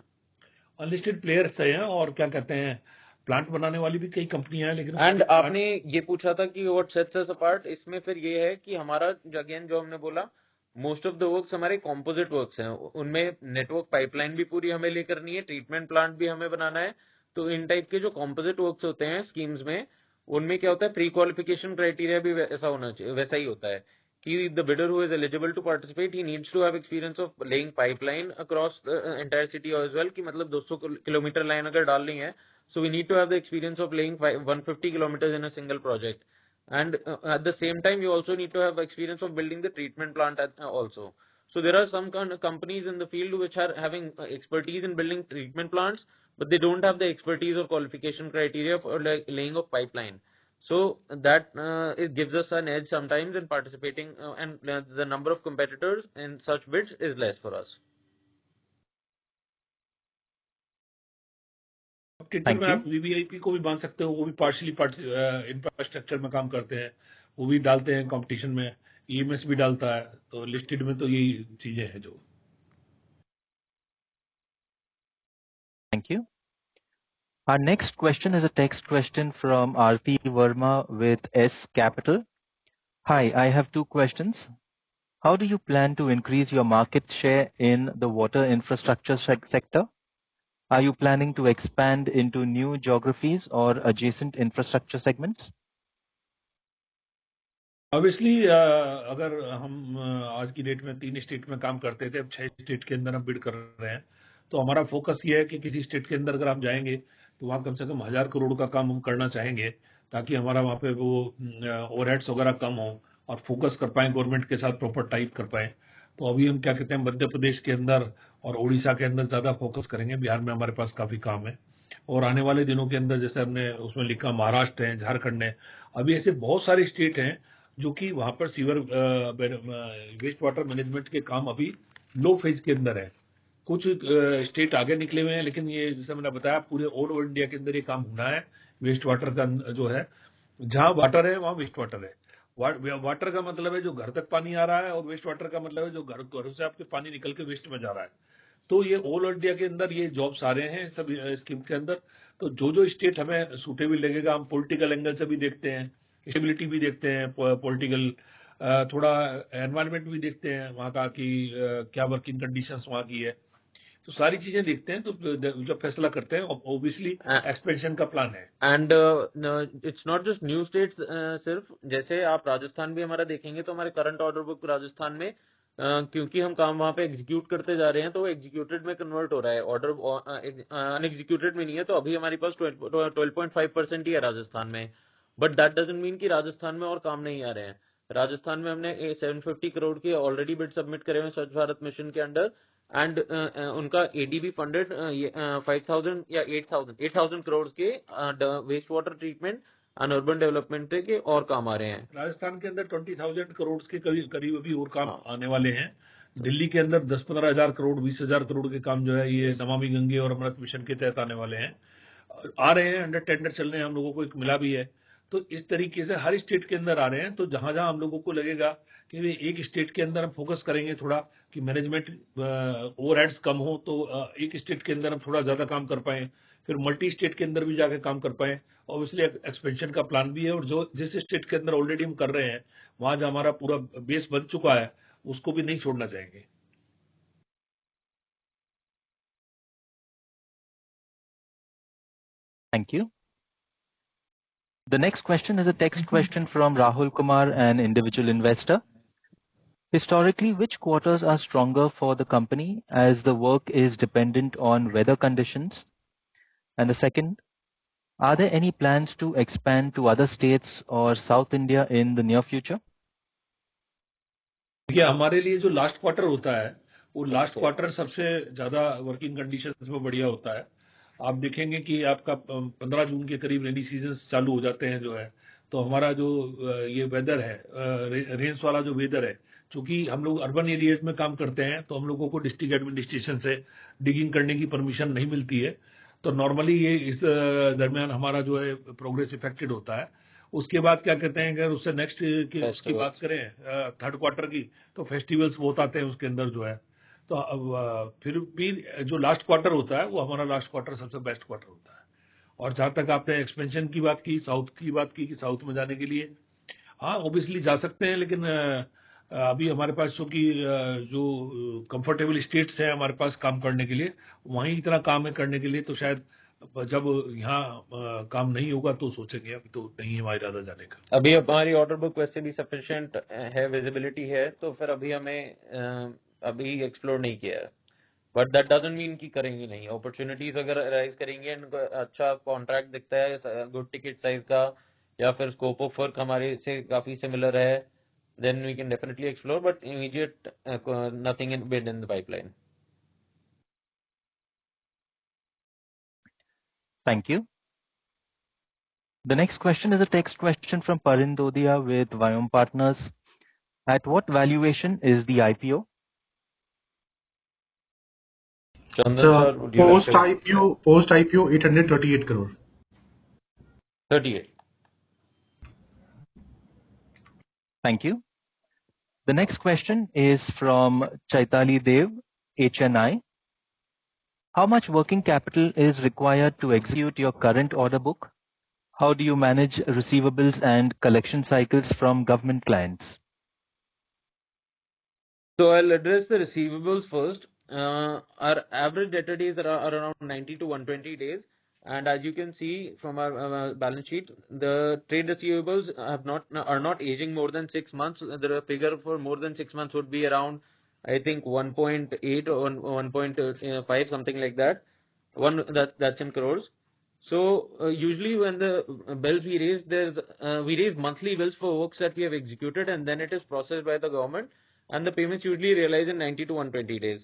अनलिस्टेड प्लेयर्स हैं और क्या कहते हैं, प्लांट बनाने वाली भी कई कंपनियां हैं. लेकिन एंड आपने ये पूछा था कि व्हाट सेट्स अस अपार्ट, इसमें फिर ये है कि हमारा अगेन जो हमने बोला, मोस्ट ऑफ द वर्क्स हमारे कॉम्पोजिट वर्क्स हैं. उनमें नेटवर्क पाइपलाइन भी पूरी हमें ले करनी है, ट्रीटमेंट प्लांट भी हमें बनाना है. तो इन टाइप के जो कॉम्पोजिट वर्क्स होते हैं स्कीम्स में, उनमें क्या होता है, प्री क्वालिफिकेशन क्राइटेरिया भी वैसा ही होता है कि the bidder who is eligible to participate he needs to have experience of laying pipeline across the entire city as well. कि मतलब 200 किलोमीटर लाइन अगर डालनी है, so we need to have the experience of laying 150 kilometers in a single project. And at the same time, you also need to have experience of building the treatment plant also. So there are some companies in the field which are having expertise in building treatment plants, but they don't have the expertise or qualification criteria for laying of pipeline. So that it gives us an edge sometimes in participating, and the number of competitors in such bids is less for us. Tender में आप VVIP को भी मान सकते हो, वो भी partially infrastructure में काम करते हैं, वो भी डालते हैं कंपटीशन में. ईएमएस भी डालता है. तो लिस्टेड में तो यही चीजें हैं जो Our next question is a text question from Aarti Verma with S Capital. Hi, I have two questions. How do you plan to increase your market share in the water infrastructure sector? Are you planning to expand into new geographies or adjacent infrastructure segments? Obviously अगर हम आज की date में 3 state में काम करते थे, अब 6 स्टेट के अंदर हम बिड कर रहे हैं, तो हमारा फोकस ये है कि किसी स्टेट के अंदर अगर हम जाएंगे तो वहाँ कम से कम 1000 करोड़ का काम हम करना चाहेंगे, ताकि हमारा वहाँ पे वो ओवरहेड्स वगैरह कम हो और फोकस कर पाए, गवर्नमेंट के साथ प्रॉपर टाइप कर पाए। तो अभी हम क्या कहते हैं, मध्य प्रदेश के अंदर और उड़ीसा के अंदर ज्यादा फोकस करेंगे। बिहार में हमारे पास काफी काम है और आने वाले दिनों के अंदर जैसे हमने उसमें लिखा महाराष्ट्र है, झारखंड है, अभी ऐसे बहुत सारे स्टेट हैं जो कि वहां पर सीवर वेस्ट वाटर मैनेजमेंट के काम अभी लो फेज के अंदर है। कुछ स्टेट आगे निकले हुए हैं, लेकिन ये जैसे मैंने बताया पूरे ऑल ओवर इंडिया के अंदर ये काम होना है। वेस्ट वाटर का जो है, जहां वाटर है वहां वेस्ट वाटर है। वाटर का मतलब है जो घर तक पानी आ रहा है, और वेस्ट वाटर का मतलब है जो घरों से आपके पानी निकल के वेस्ट में जा रहा है। तो ये ऑल इंडिया के अंदर ये जॉब्स आ रहे हैं सब स्कीम के अंदर। तो जो स्टेट हमें सूटेबल लगेगा, हम पॉलिटिकल एंगल से भी देखते हैं, स्टेबिलिटी भी देखते हैं, पॉलिटिकल थोड़ा एनवायरनमेंट भी देखते हैं वहाँ का कि क्या वर्किंग कंडीशंस वहाँ की है, तो सारी चीजें देखते हैं। तो जब फैसला करते हैं, ऑब्वियसली एक्सपेंशन का प्लान है। And it's not just new states, सिर्फ जैसे आप राजस्थान भी हमारा देखेंगे तो हमारे करंट ऑर्डर बुक राजस्थान में क्योंकि हम काम वहाँ पे एग्जीक्यूट करते जा रहे हैं तो वो एग्जीक्यूटेड में कन्वर्ट हो रहा है, ऑर्डर अनएग्जीक्यूटेड में नहीं है। तो अभी हमारे पास 12.5% ही है राजस्थान में, बट दैट डजंट मीन कि राजस्थान में और काम नहीं आ रहे हैं। राजस्थान में हमने 750 करोड़ के ऑलरेडी बिड सबमिट करे हुए स्वच्छ भारत मिशन के अंडर, एंड उनका एडीबी फंडेड 5000 या 8000 करोड़ के waste water treatment and urban development के और काम आ रहे हैं। राजस्थान के अंदर 20,000 करोड़ के करीब अभी और काम आने वाले हैं। दिल्ली के अंदर 10-15 हजार करोड़, 20,000 करोड़ के काम जो है ये नमामि गंगे और अमृत मिशन के तहत आने वाले हैं, आ रहे हैं। अंडर टेंडर चल रहे हैं, हम लोगों को एक मिला भी है। तो इस तरीके से हर स्टेट के अंदर आ रहे हैं। तो जहां जहां हम लोगों को लगेगा कि एक स्टेट के अंदर हम फोकस करेंगे थोड़ा कि मैनेजमेंट ओवरहेड्स कम हो, तो एक स्टेट के अंदर हम थोड़ा ज्यादा काम कर पाए, फिर मल्टी स्टेट के अंदर भी जाके काम कर पाए। ऑब्वियसली एक्सपेंशन का प्लान भी है, और जो जिस स्टेट के अंदर ऑलरेडी हम कर रहे हैं वहां जो हमारा पूरा बेस बन चुका है उसको भी नहीं छोड़ना चाहेंगे। Thank you. The next question is a text question from Rahul Kumar, an individual investor. Historically, which quarters are stronger for the company as the work is dependent on weather conditions? And the second, are there any plans to expand to other states or South India in the near future? देखिए, हमारे लिए जो last quarter होता है वो last quarter सबसे ज्यादा working conditions में बढ़िया होता है। आप देखेंगे कि आपका 15 जून के करीब रेनी सीजन चालू हो जाते हैं जो है, तो हमारा जो ये वेदर है, रेंस वाला जो वेदर है, चूंकि हम लोग अर्बन एरियाज में काम करते हैं तो हम लोगों को डिस्ट्रिक्ट एडमिनिस्ट्रेशन से डिगिंग करने की परमिशन नहीं मिलती है। तो नॉर्मली ये इस दरमियान हमारा जो है प्रोग्रेस इफेक्टेड होता है। उसके बाद क्या कहते हैं, अगर उससे नेक्स्ट की उसकी बात करें थर्ड क्वार्टर की, तो फेस्टिवल्स बहुत आते हैं उसके अंदर जो है। तो अब फिर भी जो लास्ट क्वार्टर होता है वो हमारा लास्ट क्वार्टर सबसे बेस्ट क्वार्टर होता है। और जहां तक आपने एक्सपेंशन की बात की, साउथ की बात की कि साउथ में जाने के लिए, हाँ ऑब्वियसली जा सकते हैं, लेकिन अभी हमारे पास चूंकि जो कंफर्टेबल स्टेट्स हैं हमारे पास काम करने के लिए, वहीं इतना काम है करने के लिए, तो शायद जब यहाँ काम नहीं होगा तो सोचेंगे। अभी तो नहीं है हमारा इरादा जाने का। अभी हमारी ऑर्डर बुक वैसे भी सफिशिएंट है, विजिबिलिटी है, तो फिर अभी हमें अभी एक्सप्लोर नहीं किया है, बट दैट डजंट मीन कि करेंगे नहीं। अपॉर्चुनिटीज अगर राइज करेंगे, अच्छा कॉन्ट्रैक्ट दिखता है गुड टिकट साइज का, या फिर स्कोप ऑफ वर्क हमारे से काफी सिमिलर है, then we can definitely explore, but immediate nothing in bid in the pipeline. Thank you. The next question is a text question from Parin Dodia with Vyom Partners. At what valuation is the IPO? Chandan sir, would you like to- Post IPO 838 crore. 38. Thank you. The next question is from Chaitali Dev, HNI. How much working capital is required to execute your current order book? How do you manage receivables and collection cycles from government clients? So I'll address the receivables first. Our average debtor days are around 90 to 120 days. And as you can see from our balance sheet, the trade receivables are not aging more than 6 months. The figure for more than 6 months would be around, I think, 1.8 or 1.5, something like that. That's in crores. So usually when the bills we raise monthly bills for works that we have executed, and then it is processed by the government, and the payments usually realize in 90 to 120 days.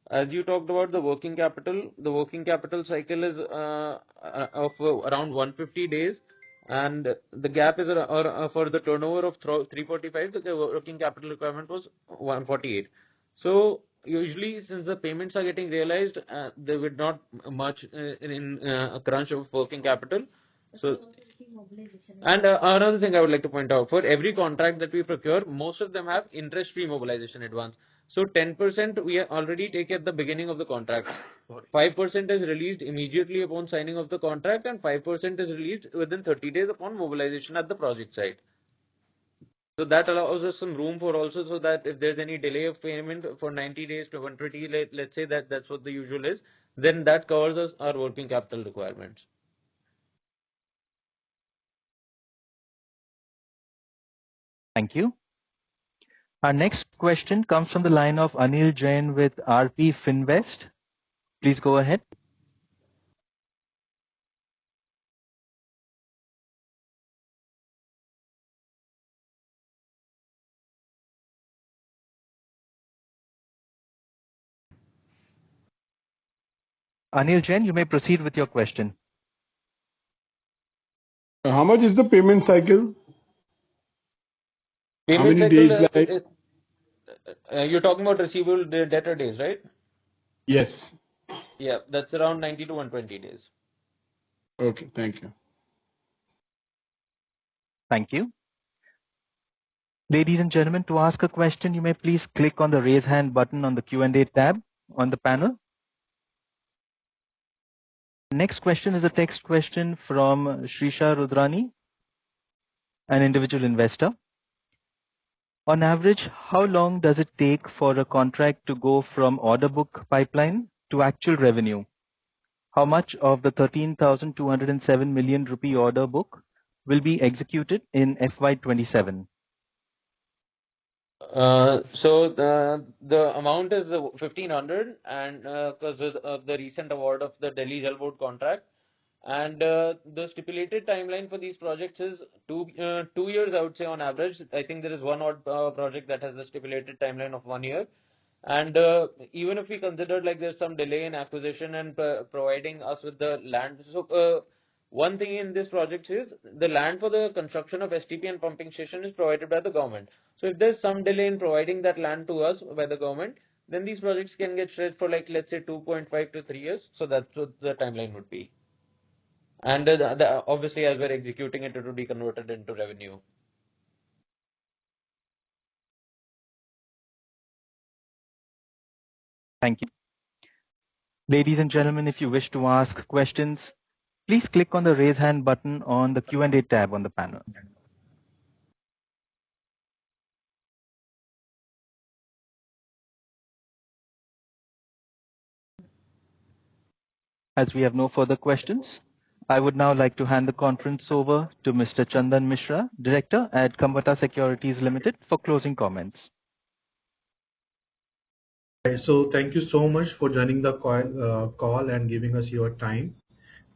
As you talked about the working capital cycle is of around 150 days, and the gap is for the turnover of 345. The working capital requirement was 148. So usually, since the payments are getting realized, there would not much in a crunch of working capital. So, and another thing I would like to point out, for every contract that we procure, most of them have interest-free mobilization advance. So 10% we already take at the beginning of the contract. 5% is released immediately upon signing of the contract, and 5% is released within 30 days upon mobilization at the project site. So that allows us some room for also, so that if there's any delay of payment for 90 days to 120, let's say that's what the usual is, then that covers us our working capital requirements. Thank you. Our next question comes from the line of Anil Jain with RP Finvest. Please go ahead. Anil Jain, you may proceed with your question. How much is the payment cycle? How Payment many cycle, days? you're talking about receivable debtor days, right? Yes. Yeah, that's around 90 to 120 days. Okay, thank you. Thank you. Ladies and gentlemen, to ask a question, you may please click on the raise hand button on the Q&A tab on the panel. Next question is a text question from Shrisha Rudrani, an individual investor. On average, how long does it take for a contract to go from order book pipeline to actual revenue? How much of the 13,207 million rupee order book will be executed in FY27? So the amount is 1,500, and because of the recent award of the Delhi Jal Board contract, and the stipulated timeline for these projects is 2 years, I would say, on average. I think there is one odd project that has a stipulated timeline of 1 year. And even if we consider like there's some delay in acquisition and providing us with the land. So one thing in this project is the land for the construction of STP and pumping station is provided by the government. So if there's some delay in providing that land to us by the government, then these projects can get stretched for, like, let's say 2.5 to 3 years. So that's what the timeline would be. And obviously, as we're executing it, it will be converted into revenue. Thank you. Ladies and gentlemen, if you wish to ask questions, please click on the raise hand button on the Q&A tab on the panel. As we have no further questions, I would now like to hand the conference over to Mr. Chandan Mishra, Director at Kambata Securities Limited, for closing comments. So thank you so much for joining the call and giving us your time.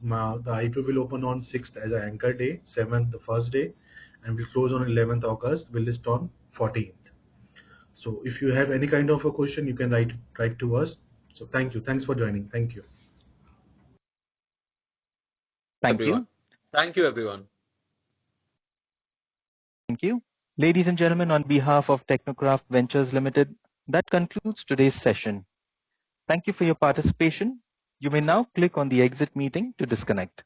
The IPO will open on 6th as an anchor day, 7th the first day, and we'll close on 11th August. We'll list on 14th. So if you have any kind of a question, you can write to us. So thank you. Thanks for joining. Thank you. Thank everyone. you. Thank you, everyone. Thank you. Ladies and gentlemen, on behalf of Technocraft Ventures Limited, that concludes today's session. Thank you for your participation. You may now click on the exit meeting to disconnect.